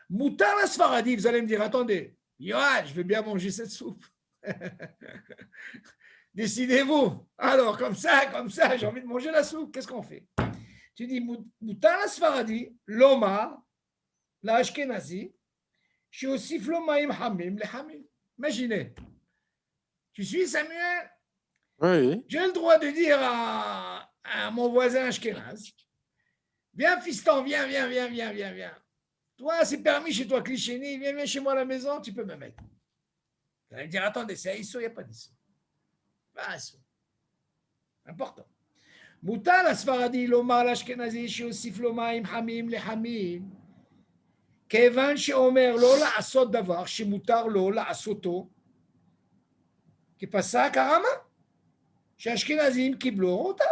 Moutar la Sfaradi, vous allez me dire, attendez, Yoann, je veux bien manger cette soupe. Décidez-vous. Alors, comme ça, j'ai envie de manger la soupe. Qu'est-ce qu'on fait? Tu dis, Moutar la Sfaradi, l'Omar, la Ashkenazi, je suis aussi Flomaim Hamim, les Hamim. Imaginez. Tu suis, Samuel? Oui. J'ai le droit de dire à mon voisin Ashkenaz, viens, fiston, viens. Toi, c'est permis chez toi, Clichéni, viens chez moi à la maison, tu peux me mettre. Tu vas me dire, attendez, c'est Aïsso, il n'y a pas d'Aïsso. Pas Aïsso. Important. Moutar הספרדי לומר לאשכנזי שיוסיף לו מים חמים לחמים, כיוון שאומר לא לעשות דבר שמותר לו לעשותו, כפסק הרמה, שהאשכנזים קיבלו אותם,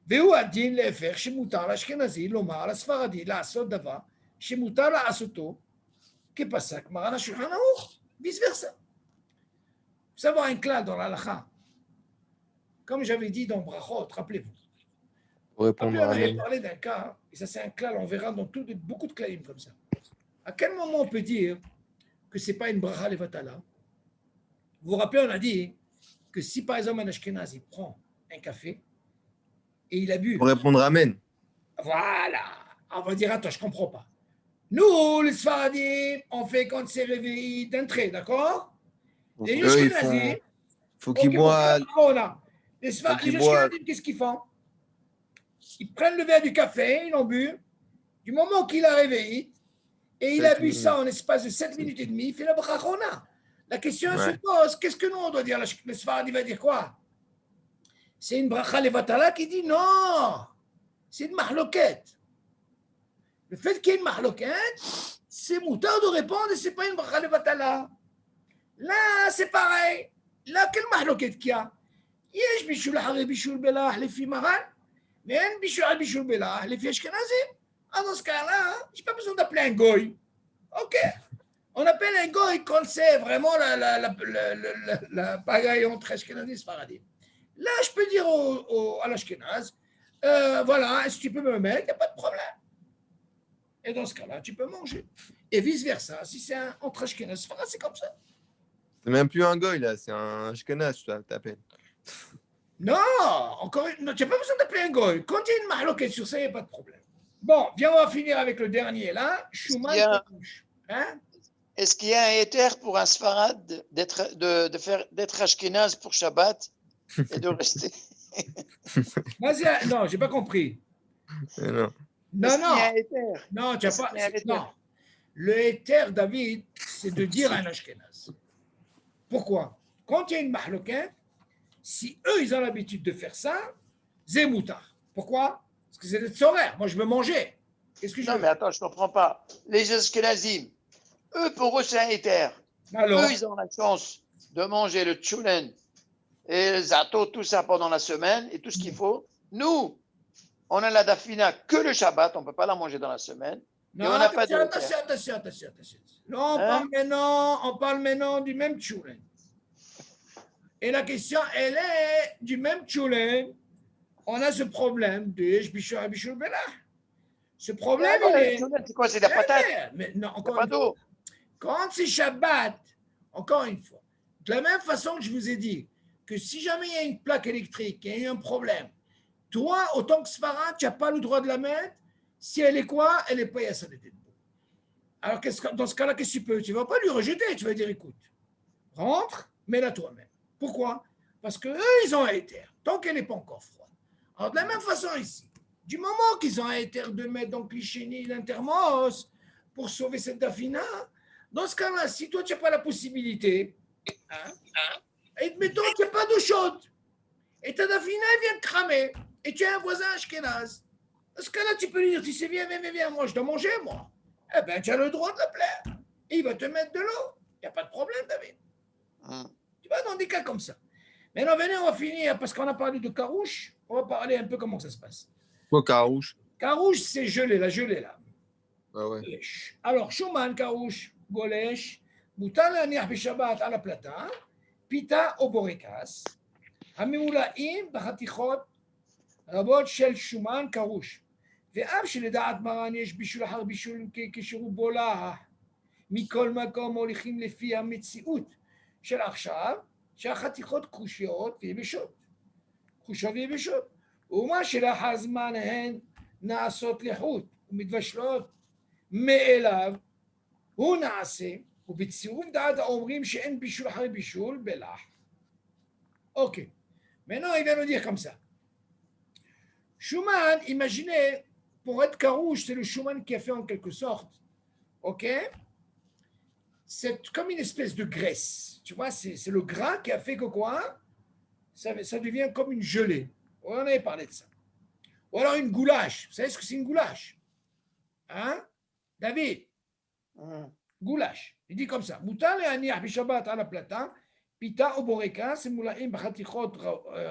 והוא הדין להפך שמותר לאשכנזי לומר לספרדי לעשות דבר שמותר לעשותו, כפסק מרן השולחן ערוך, vice versa. Vous savez un clal dans l'halakha, comme j'avais dit dans Brachot, rappelez-vous. Pour Après, répondre on à avait Amen. parlé d'un cas, et ça c'est un clal, on verra dans beaucoup de clalim comme ça. À quel moment on peut dire que ce n'est pas une bracha levatala? Vous vous rappelez, on a dit que si par exemple un Ashkenaz il prend un café et il a bu, Pour répondre à Amen. voilà, on va dire, attends, je ne comprends pas. Nous, les Sfaradim, on fait quand c'est réveillé d'un trait, d'accord? Les Eux, ils Ashkenazim, faut qu'ils boivent. les qu'ils boivent. Ashkenazim, qu'est-ce qu'ils font? Ils prennent le verre du café, ils l'ont bu, du moment qu'il a réveillé, et il a bu ça en espace de 7 minutes et demie, il fait la brachona. La question se pose, qu'est-ce que nous on doit dire? Le Sfaradi va dire quoi? C'est une bracha levatala qui dit non, c'est une mahloquette. Le fait qu'il y ait une mahloquette, c'est moutard de répondre et c'est pas une bracha levatala. Là, c'est pareil. Là, quelle mahloquette qu'il y a? יש בישול אחרי בישול בלח לפי מרן, ואין בישול על בישול בלח לפי אשכנזים. Dans ce cas-là, je n'ai pas besoin d'appeler un goy. Ok. On appelle un goy quand c'est vraiment la pagaille entre Ashkenaz et Sfaradim. Là, je peux dire à l'Ashkenaz, voilà, est-ce que tu peux me mettre? Il n'y a pas de problème. Et dans ce cas-là, tu peux manger. Et vice-versa, si c'est entre Ashkenaz et Sfaradim, c'est comme ça. C'est même plus un goy, là, c'est un Ashkenaz, tu t'appelles. Non, tu n'as pas besoin d'appeler un goy. Quand il y a une mahloquette sur ça, il n'y a pas de problème. Bon, viens, on va finir avec le dernier là. Est-ce qu'il y a un éther pour un Sfarad d'être Ashkenaz pour Shabbat et de rester? Non, j'ai pas compris. Non. Non, tu n'as pas. Non. Le éther, David, c'est de dire à un Ashkenaz. Pourquoi? Quand il y a une mahloquette, si eux, ils ont l'habitude de faire ça, c'est moutar. Pourquoi? Parce que c'est des tzorer. Moi, je veux manger. Qu'est-ce que je veux? Non, mais attends, je ne comprends pas. Les Ashkenazim, eux, pour eux, c'est un éther. Alors, eux, ils ont la chance de manger le tchoulen et le zato, tout ça pendant la semaine et tout ce qu'il faut. Nous, on a la dafina que le Shabbat, on ne peut pas la manger dans la semaine. non, et on n'a pas attention. Non, on parle maintenant du même tchoulen. Et la question, elle est du même tchoulen. On a ce problème de Bichur Bichur Belah. Ce problème, c'est quoi? C'est de la patate? Mais non, encore pas une d'eau. fois. Quand c'est Shabbat, encore une fois, de la même façon que je vous ai dit que si jamais il y a une plaque électrique, il y a eu un problème, toi, autant que Sfarad, tu n'as pas le droit de la mettre. Si elle est quoi? Elle n'est pas Yassadet. Alors, dans ce cas-là, qu'est-ce que tu peux? Tu ne vas pas lui rejeter. Tu vas dire, écoute, rentre, mets-la toi-même. Pourquoi? Parce qu'eux, ils ont un éther, tant qu'elle n'est pas encore froide. Alors, de la même façon ici, du moment qu'ils ont un éther de mettre donc l'Ichéni, l'intermos, pour sauver cette dafina, dans ce cas-là, si toi, tu n'as pas la possibilité, hein, et mettons qu'il n'y a pas d'eau chaude, et ta dafina, elle vient de cramer, et tu as un voisin ashkénaze, dans ce cas-là, tu peux lui dire, tu sais, viens, moi, je dois manger, moi. Eh bien, tu as le droit de le plaire. Et il va te mettre de l'eau. Il n'y a pas de problème, David. Tu vas dans des cas comme ça. Maintenant, venez, on va finir, parce qu'on a parlé de Karouche, on va parler un peu comment ça se passe. Quoi, Carouche? Karouche, c'est gelé, la gelée, là. Ah ouais. Alors, Shuman, Karouche, Golesh, Moutal, Aniach, Bishabat, à la plata, Pita, Oborekas, Hamimoulaim, Bachatichot, Rabot, Shel, Shuman, Karouche. ואף שלדעת מרן יש בישול אחר בישול כשהוא בולע מכל מקום הולכים לפי המציאות של עכשיו שהחתיכות כחושיות ויבשות ומה שלאחר זמן הן נעשות לחוט ומתבשלות מאליו הוא נעשה ובצירוף דעת האומרים שאין בישול אחרי בישול בלח. Ok, maintenant il va nous dire comme ça. Schumann, imaginez, pour être carouche, c'est le Schumann qui a fait en quelque sorte, ok? C'est comme une espèce de graisse, tu vois, c'est le gras qui a fait que quoi? Ça devient comme une gelée. On avait parlé de ça. Ou alors une goulash. Vous savez ce que c'est une goulash? Hein? David? Goulash. Il dit comme ça. Moutal et aniach bishabat ala plata, pita oboreka, c'est moulaim bachatichot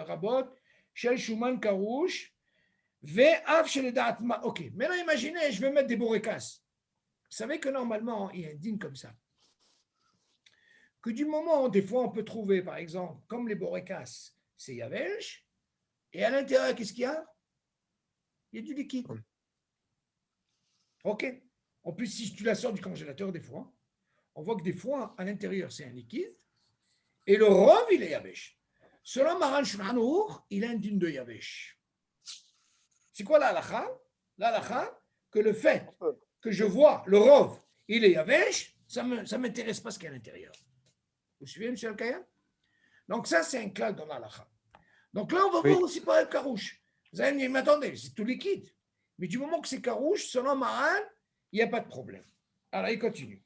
rabot, shel Schumann carouche. Ok, maintenant imaginez, je vais mettre des borécas. Vous savez que normalement, il y a un dîne comme ça. Que du moment où des fois on peut trouver, par exemple, comme les borécas, c'est yavesh, et à l'intérieur, qu'est-ce qu'il y a? Il y a du liquide. Ok. En plus, si tu la sors du congélateur, des fois, on voit que des fois, à l'intérieur, c'est un liquide, et le rov, il est yavesh. Selon Maran Shulchan Aruch, il a un dîne de yavesh. C'est quoi l'halakha? L'halakha, que le fait que je vois le rov, il est yavesh, ça ne m'intéresse pas ce qu'il y a à l'intérieur. Vous suivez, M. Al-Kaya? Donc ça, c'est un clal dans l'halakha. Donc là, on va voir aussi par le carouche. Vous allez me dire, mais attendez, c'est tout liquide. Mais du moment que c'est carouche, selon Maran, il n'y a pas de problème. Alors, il continue.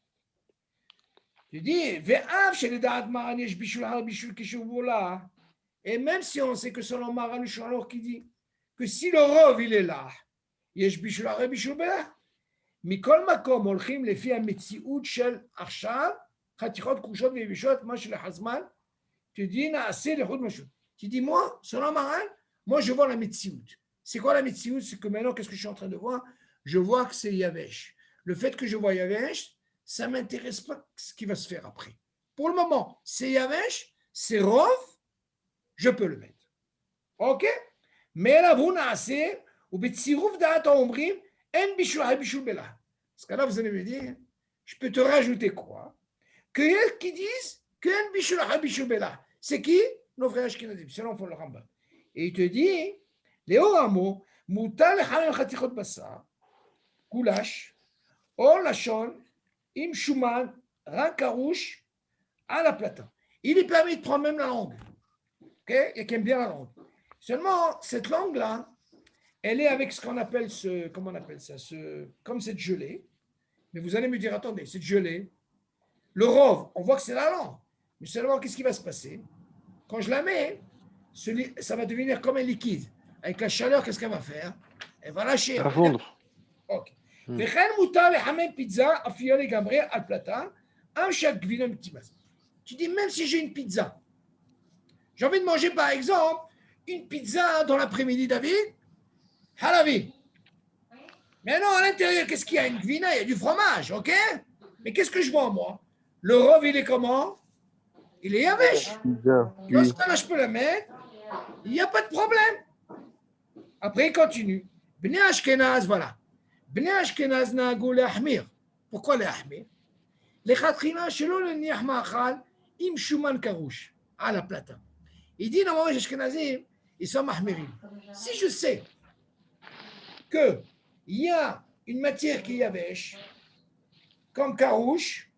Tu dis, ve'av chez les da'at Maran, yesh bishul har bishul kishuvola. Et même si on sait que selon Maran, le Shalor qui dit que si le rov il est là, יש בישול הרי בישול בלח. מכל מקום הולכים לפי המציאות של עכשיו, חתיכות כחושות ויבשות, מה שלך הזמן, tu dis נעשה לחוד משהו. Tu dis moi, selon Maran, moi je vois la metsiout. C'est quoi la metsiout? C'est que maintenant, qu'est-ce que je suis en train de voir? Je vois que c'est Yavesh. Le fait que je vois Yavesh, ça ne m'intéresse pas ce qui va se faire après. Pour le moment, c'est Yavesh, c'est Rov, je peux le mettre. Ok? Mais là, vous n'assez, ou betsirouf da'at omrim, en bishul ha bishul bela. Parce que là, vous allez me dire, je peux te rajouter quoi? Qu'il y a qui disent que en bishul ha bishul bela. C'est qui? Nos frères ashkenazim, selon le Rambam. Et il te dit, Léo Ramo, mutal halal chatichot basa, goulash, or lachon, im shuman, rankarouche, à la plata. Il est permis de prendre même la langue. Ok? Il y a qui aime bien la langue. Seulement, cette langue-là, elle est avec ce qu'on appelle comment on appelle ça, comme cette gelée. Mais vous allez me dire, attendez, cette gelée, le rov, on voit que c'est la langue. Mais seulement, qu'est-ce qui va se passer? Quand je la mets, ça va devenir comme un liquide. Avec la chaleur, qu'est-ce qu'elle va faire? Elle va lâcher. À fondre. Ok. וכן מותר לחמם פיצה, אפילו לגמרי על פלטה, עם שהגבינה מתימס. Tu dis, même si j'ai une pizza, j'ai envie de manger par exemple une pizza dans l'après-midi, David, halavi. Mais non, à l'intérieur, qu'est-ce qu'il y a? Une gvina, il y a du fromage, ok? Mais qu'est-ce que je vois, moi? Le rov, il est comment? Il est yavesh. Dans ce cas-là, je peux le mettre, il n'y a pas de problème. Après, il continue. Bnei Ashkenaz, voilà. Bnei Ashkenaz nagou le'ahmir. Pourquoi le'ahmir? Lechatchila shelo le'niach ma'achal im shuman karouche. À la plata. Il dit, normalement, les Ashkenazim, ils sont mahmirim. Si je sais qu'il y a une matière qui est yavesh, comme carouche,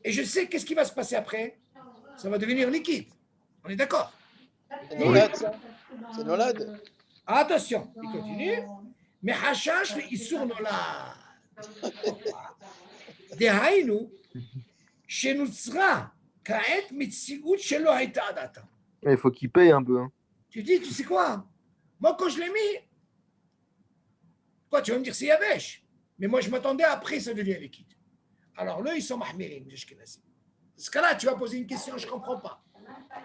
et je sais qu'est-ce qui va se passer après. Ça va devenir liquide. On est d'accord? C'est nolad, ça. C'est nolad. Attention, il continue. Mais hashash le isur nolad. דהיינו, שנוצרה כעת מציאות שלא הייתה עד עתה. Il faut qu'il paye un peu. Hein. Tu dis, tu sais quoi? Moi, quand je l'ai mis, quoi, tu vas me dire c'est Yavesh. Mais moi, je m'attendais après, ça devient liquide. Alors là, ils sont mahmirim, les Ashkenazim. Dans ce cas-là, tu vas poser une question, je ne comprends pas.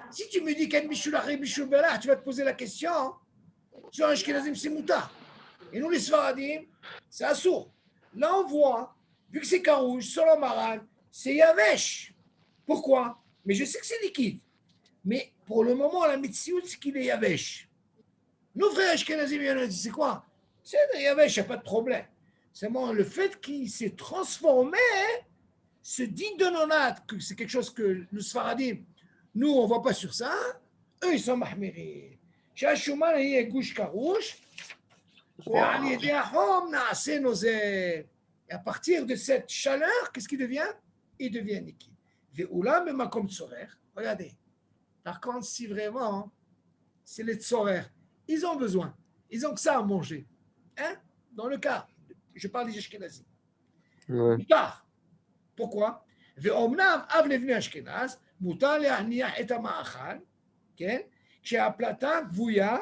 Si tu me dis qu'un bichoul achri bichoul belah, tu vas te poser la question, sur un Ashkenazim, c'est mouta. Et nous, les Sfaradim, c'est assourd. Là, on voit, vu que c'est carouge, selon Maran, c'est Yavesh. Pourquoi? Mais je sais que c'est liquide. Mais pour le moment, la mitziout, c'est qu'il est Yavesh. Nos frères Ashkenazim, ils ont dit, c'est quoi? C'est Yavesh, il n'y a pas de problème. C'est le fait qu'il s'est transformé, se dit de nonat, que c'est quelque chose que nous Sfaradim, nous, on ne voit pas sur ça. Eux, ils sont mahmirim. Shashuman, il est gouche carouche. Et à partir de cette chaleur, qu'est-ce qu'il devient? Il devient liquide. Regardez. Par contre, si vraiment, c'est les tzorer, ils ont besoin, ils ont que ça à manger. Hein? Dans le cas, je parle des Ashkenazim. Ouais. Car, pourquoi? ואומנם אב לבני אשכנז מותר להניח את המאכל, כן? כשהפלטה גבויה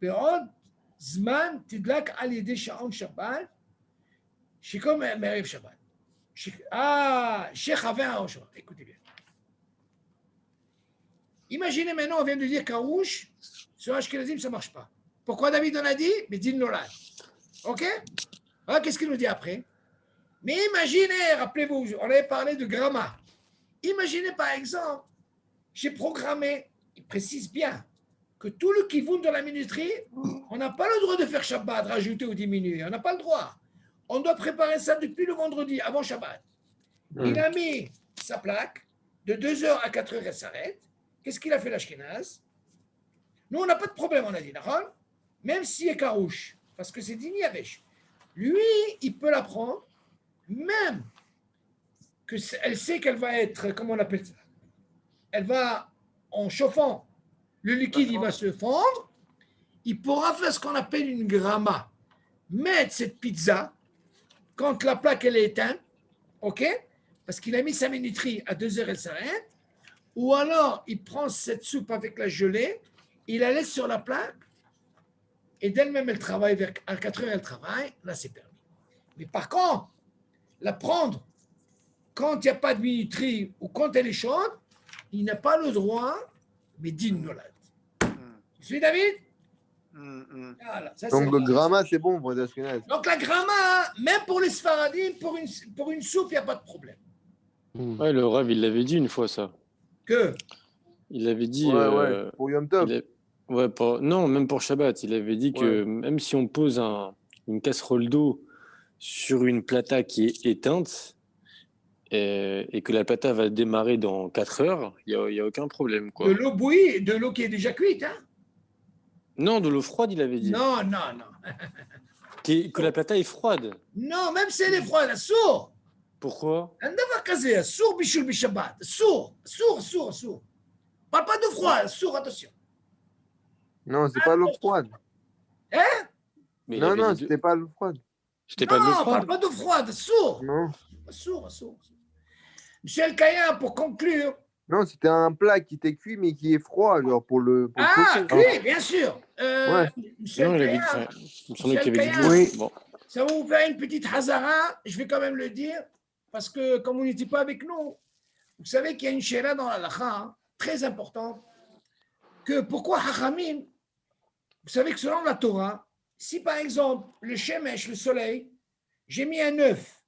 בעוד זמן תדלק על ידי שעון שבת, שכל מערב שבת. שחווה au שבת. Écoutez bien. Imaginez maintenant, on vient de dire Karouche, sur Ashkenazim, ça ne marche pas. Pourquoi David en a dit? Mais dit Nolad. Ok? Alors, qu'est-ce qu'il nous dit après? Mais imaginez, rappelez-vous, on avait parlé de gramma. Imaginez par exemple, j'ai programmé, il précise bien, que tout le kivoun de la minuterie, on n'a pas le droit de faire Shabbat, rajouter ou diminuer. On n'a pas le droit. On doit préparer ça depuis le vendredi, avant Shabbat. Il a mis sa plaque, de 2h à 4h, elle s'arrête. Qu'est-ce qu'il a fait l'Ashkenaz? Nous, on n'a pas de problème, on a dit, d'accord? Même s'il est carouche, parce que c'est Dini Yavesh. Lui, il peut la prendre, même qu'elle sait qu'elle va être, comment on appelle ça? Elle va, en chauffant, le liquide, il va se fondre. Il pourra faire ce qu'on appelle une gramma. Mettre cette pizza, quand la plaque elle est éteinte, ok? Parce qu'il a mis sa minuterie à 2h, elle s'arrête. Ou alors, il prend cette soupe avec la gelée, il la laisse sur la plaque, et d'elle-même, elle travaille, à 4h, elle travaille, là, c'est permis. Mais par contre, la prendre quand il n'y a pas de minuterie ou quand elle est chaude, il n'a pas le droit, mais din nolad. Tu suis, David? Voilà, ça, Donc le gramma, c'est bon pour les Ashkenazes. Donc la gramma, même pour les Sfaradim, pour une soupe, il n'y a pas de problème. Ouais, le Rav, il l'avait dit une fois, ça. Que? Il avait dit. Ouais, pour Yom Tov. Non, même pour Shabbat. Il avait dit que même si on pose une casserole d'eau sur une plata qui est éteinte et que la plata va démarrer dans 4 heures, il n'y a aucun problème, quoi. De l'eau bouillie, de l'eau qui est déjà cuite, hein? Non, de l'eau froide, il avait dit. Non. Que la plata est froide. Non, même si elle est froide, sourd. Pourquoi? Un davar kazé, sourd bichoul bishabbat. Sourd. Parle pas de froid, sourd, attention. Non, c'est pas l'eau froide. Hein? Mais Non, c'était pas l'eau froide. C'était pas de l'eau Non, froide. parle pas d'eau froide, sourd. Non. Sourd. Monsieur El Kaya, pour conclure. Non, c'était un plat qui était cuit mais qui est froid, genre pour le chauffer. Cuit, bien sûr. Monsieur Non, El il avait Kaya, dit. Il me semblait qu'il avait dit. Oui. Bon. Ça va vous faire une petite hazara, je vais quand même le dire, parce que comme vous n'étiez pas avec nous, vous savez qu'il y a une shéra dans la lacha, très importante, que pourquoi Hachamim, vous savez que selon la Torah, si par exemple le shemesh, le soleil, j'ai mis un œuf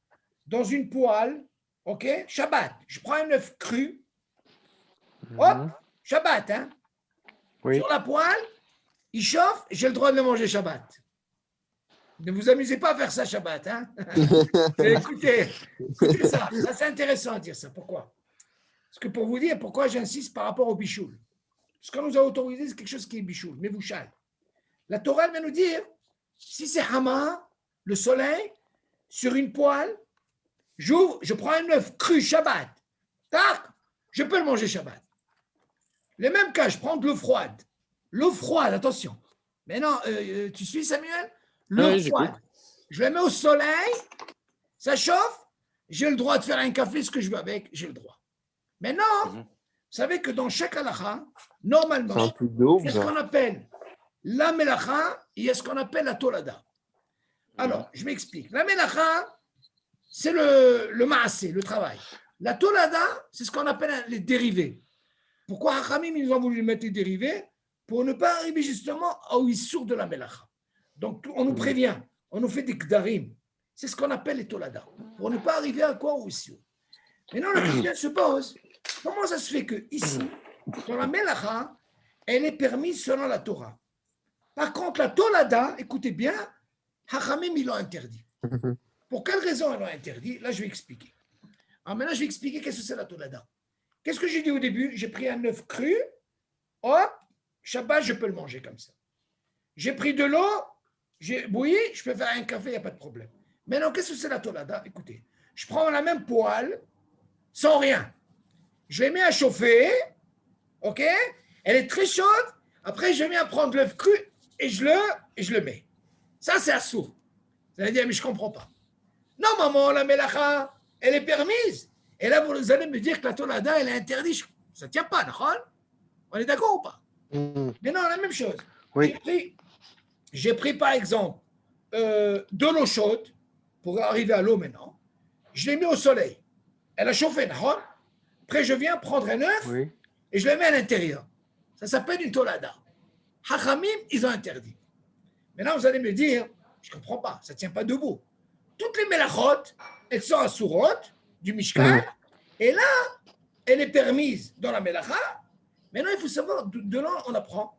dans une poêle, ok, Shabbat, je prends un œuf cru, hop, Shabbat, hein, Oui. sur la poêle, il chauffe, j'ai le droit de le manger Shabbat. Ne vous amusez pas à faire ça Shabbat, hein. écoutez ça c'est intéressant à dire ça. Pourquoi? Parce que pour vous dire pourquoi j'insiste par rapport au bichoul. Ce qu'on nous a autorisé, c'est quelque chose qui est bichoul, mais vous chale. La Torah va nous dire, si c'est Hama, le soleil, sur une poêle, J'ouvre, je prends un œuf cru Shabbat. Tac, je peux le manger Shabbat. Le même cas, je prends de l'eau froide. L'eau froide, attention. Mais non, tu suis Samuel? L'eau Ouais, froide. j'écoute. Je la mets au soleil, ça chauffe, j'ai le droit de faire un café, ce que je veux avec, j'ai le droit. Maintenant, vous savez que dans chaque halakha, C'est un normalement, truc de ouf, il y a ce ça. qu'on appelle la melacha et il y a ce qu'on appelle la tolada. Alors, je m'explique. La melacha, c'est le maasé, le travail. La tolada, c'est ce qu'on appelle les dérivés. Pourquoi Hachamim, ils ont voulu mettre les dérivés? Pour ne pas arriver justement au issour de la melacha. Donc, on nous prévient, on nous fait des kdarim. C'est ce qu'on appelle les tolada. Pour ne pas arriver à quoi au issour. Maintenant, la question se pose, comment ça se fait que ici, dans la melacha, elle est permise selon la Torah? Par contre, la tolada, écoutez bien, Hachamim, ils l'ont interdit. Pour quelle raison ils l'ont interdit? Là, je vais expliquer. Alors maintenant, je vais expliquer qu'est-ce que c'est la tolada. Qu'est-ce que j'ai dit au début? J'ai pris un œuf cru, hop, Shabbat, je peux le manger comme ça. J'ai pris de l'eau, j'ai bouilli, je peux faire un café, il n'y a pas de problème. Maintenant, qu'est-ce que c'est la tolada? Écoutez, je prends la même poêle, sans rien. Je l'ai mis à chauffer, ok? Elle est très chaude. Après, je viens prendre l'œuf cru et je le mets. Ça, c'est assourd. Vous allez dire, mais je ne comprends pas. Non, maman, la melacha, elle est permise. Et là, vous allez me dire que la tolada, elle est interdite. Ça ne tient pas, d'accord? On est d'accord ou pas? Mais non, la même chose. Oui. J'ai pris, par exemple, de l'eau chaude pour arriver à l'eau maintenant. Je l'ai mis au soleil. Elle a chauffé, d'accord? Après, je viens prendre un œuf Oui. et je le mets à l'intérieur. Ça s'appelle une tolada. Hachamim, ils ont interdit. Maintenant, vous allez me dire, je ne comprends pas, ça ne tient pas debout. Toutes les melachot, elles sont à sourot du Mishkan, et là, elle est permise dans la melacha. Maintenant, il faut savoir, de là, on apprend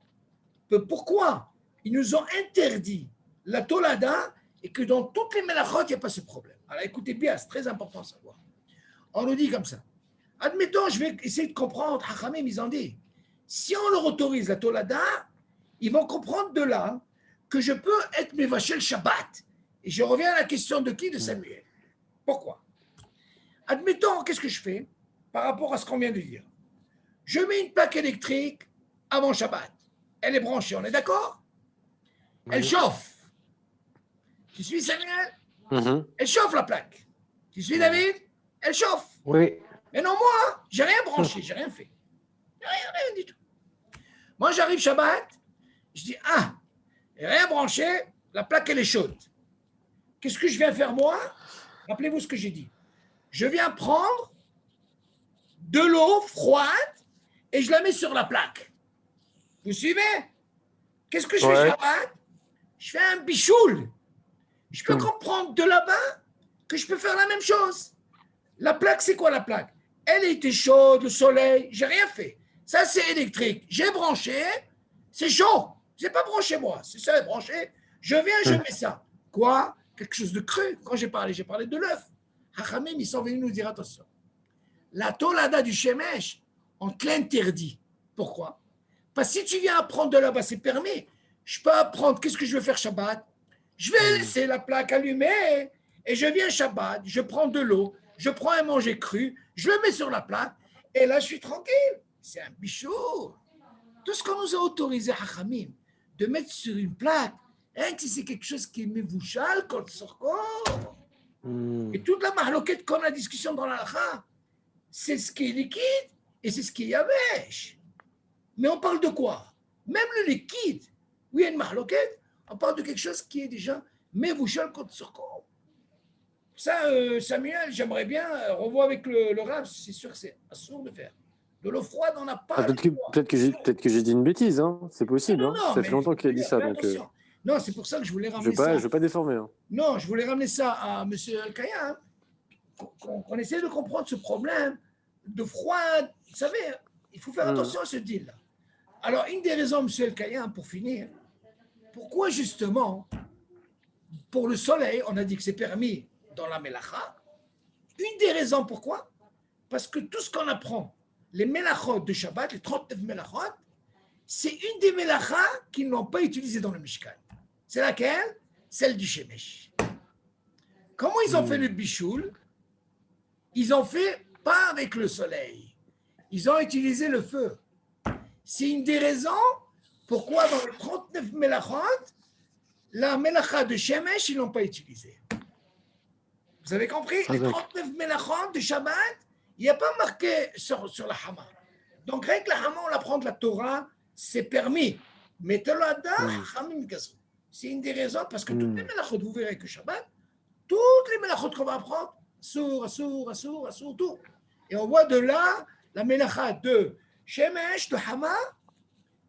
pourquoi ils nous ont interdit la tolada et que dans toutes les melachot, il n'y a pas ce problème. Alors, écoutez bien, c'est très important de savoir. On nous dit comme ça. Admettons, je vais essayer de comprendre, Hachamim, ils ont dit, si on leur autorise la tolada, ils vont comprendre de là que je peux être Mevachel Shabbat. Et je reviens à la question de qui? De Samuel. Pourquoi? Admettons, qu'est-ce que je fais par rapport à ce qu'on vient de dire? Je mets une plaque électrique avant Shabbat. Elle est branchée, on est d'accord? Elle chauffe. Tu suis Samuel? Elle chauffe la plaque. Tu suis David? Elle chauffe. Oui. Mais non, moi, j'ai rien branché, j'ai rien fait. Rien du tout. Moi, j'arrive Shabbat, je dis, rien branché, la plaque, elle est chaude. Qu'est-ce que je viens faire moi? Rappelez-vous ce que j'ai dit. Je viens prendre de l'eau froide et je la mets sur la plaque. Vous suivez? Qu'est-ce que je fais Shabbat? Je fais un bichoul. Je peux comprendre de là-bas que je peux faire la même chose. La plaque, c'est quoi la plaque? Elle était chaude, le soleil, j'ai rien fait. Ça, c'est électrique. J'ai branché, c'est chaud. Je n'ai pas branché moi, c'est ça, branché. Je viens, je mets ça. Quoi? Quelque chose de cru. Quand j'ai parlé de l'œuf. Hachamim, ils sont venus nous dire, attention. La tolada du shemesh, on te l'interdit. Pourquoi? Parce que si tu viens apprendre de là-bas, c'est permis. Je peux apprendre, qu'est-ce que je veux faire Shabbat? Je vais laisser la plaque allumée et je viens Shabbat, je prends de l'eau, je prends un manger cru, je le mets sur la plaque et là, je suis tranquille. C'est un bichot. Tout ce qu'on nous a autorisé, Hachamim, de mettre sur une plaque, si c'est quelque chose qui est mevouchal, quand sort corps. Et toute la mahloquette qu'on a discussion dans la halakha, c'est ce qui est liquide et c'est ce qui est yavesh. Mais on parle de quoi? Même le liquide, oui, il y a une mahloquette, on parle de quelque chose qui est déjà mevouchal quand sort corps. Ça, Samuel, j'aimerais bien revoir avec le Rav, c'est sûr que c'est assourd de faire. De l'eau froide, on n'a pas. Peut-être que j'ai dit une bêtise, hein. C'est possible. Non, ça fait longtemps qu'il a dit ça. Donc, non, c'est pour ça que je voulais ramener je ça. ne vais pas déformer. Hein. Non, je voulais ramener ça à M. Al-Kaya, qu'on essaie de comprendre ce problème de froid. Vous savez, il faut faire attention à ce deal-là. Alors, une des raisons, M. Al-Kaya, pour finir, pourquoi justement, pour le soleil, on a dit que c'est permis dans la Melacha. Une des raisons pourquoi? Parce que tout ce qu'on apprend, les Melachot de Shabbat, les 39 Melachot, c'est une des Melachas qu'ils n'ont pas utilisées dans le Mishkan. C'est laquelle? Celle du Shemesh. Comment ils ont fait le bichoul? ils ont fait pas avec le soleil. Ils ont utilisé le feu. C'est une des raisons pourquoi dans les 39 Melachot, la Melacha de Shemesh, ils ne l'ont pas utilisée. Vous avez compris? Les 39 Melachot de Shabbat, il n'y a pas marqué sur la Hama. Donc, avec la Hama, on apprend de la Torah, c'est permis. Mais c'est une des raisons parce que toutes les Melachot, vous verrez que Shabbat, toutes les Melachot qu'on va apprendre, Assour, tout. Et on voit de là la Melacha de Shemesh, de Hama.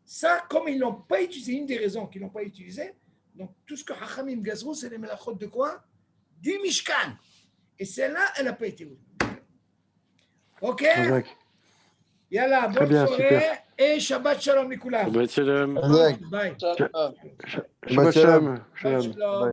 Ça, comme ils n'ont pas utilisé, une des raisons qu'ils n'ont pas utilisé, donc tout ce que Hachamim gazrou, c'est les Melachot de quoi? Du Mishkan. Et celle-là, elle n'a pas été utilisée. Ok? Yalla, bonne bien, soirée super. et Shabbat Shalom Nikulam. Shabbat shalom. Shalom. Shabbat shalom. Shalom. Shalom.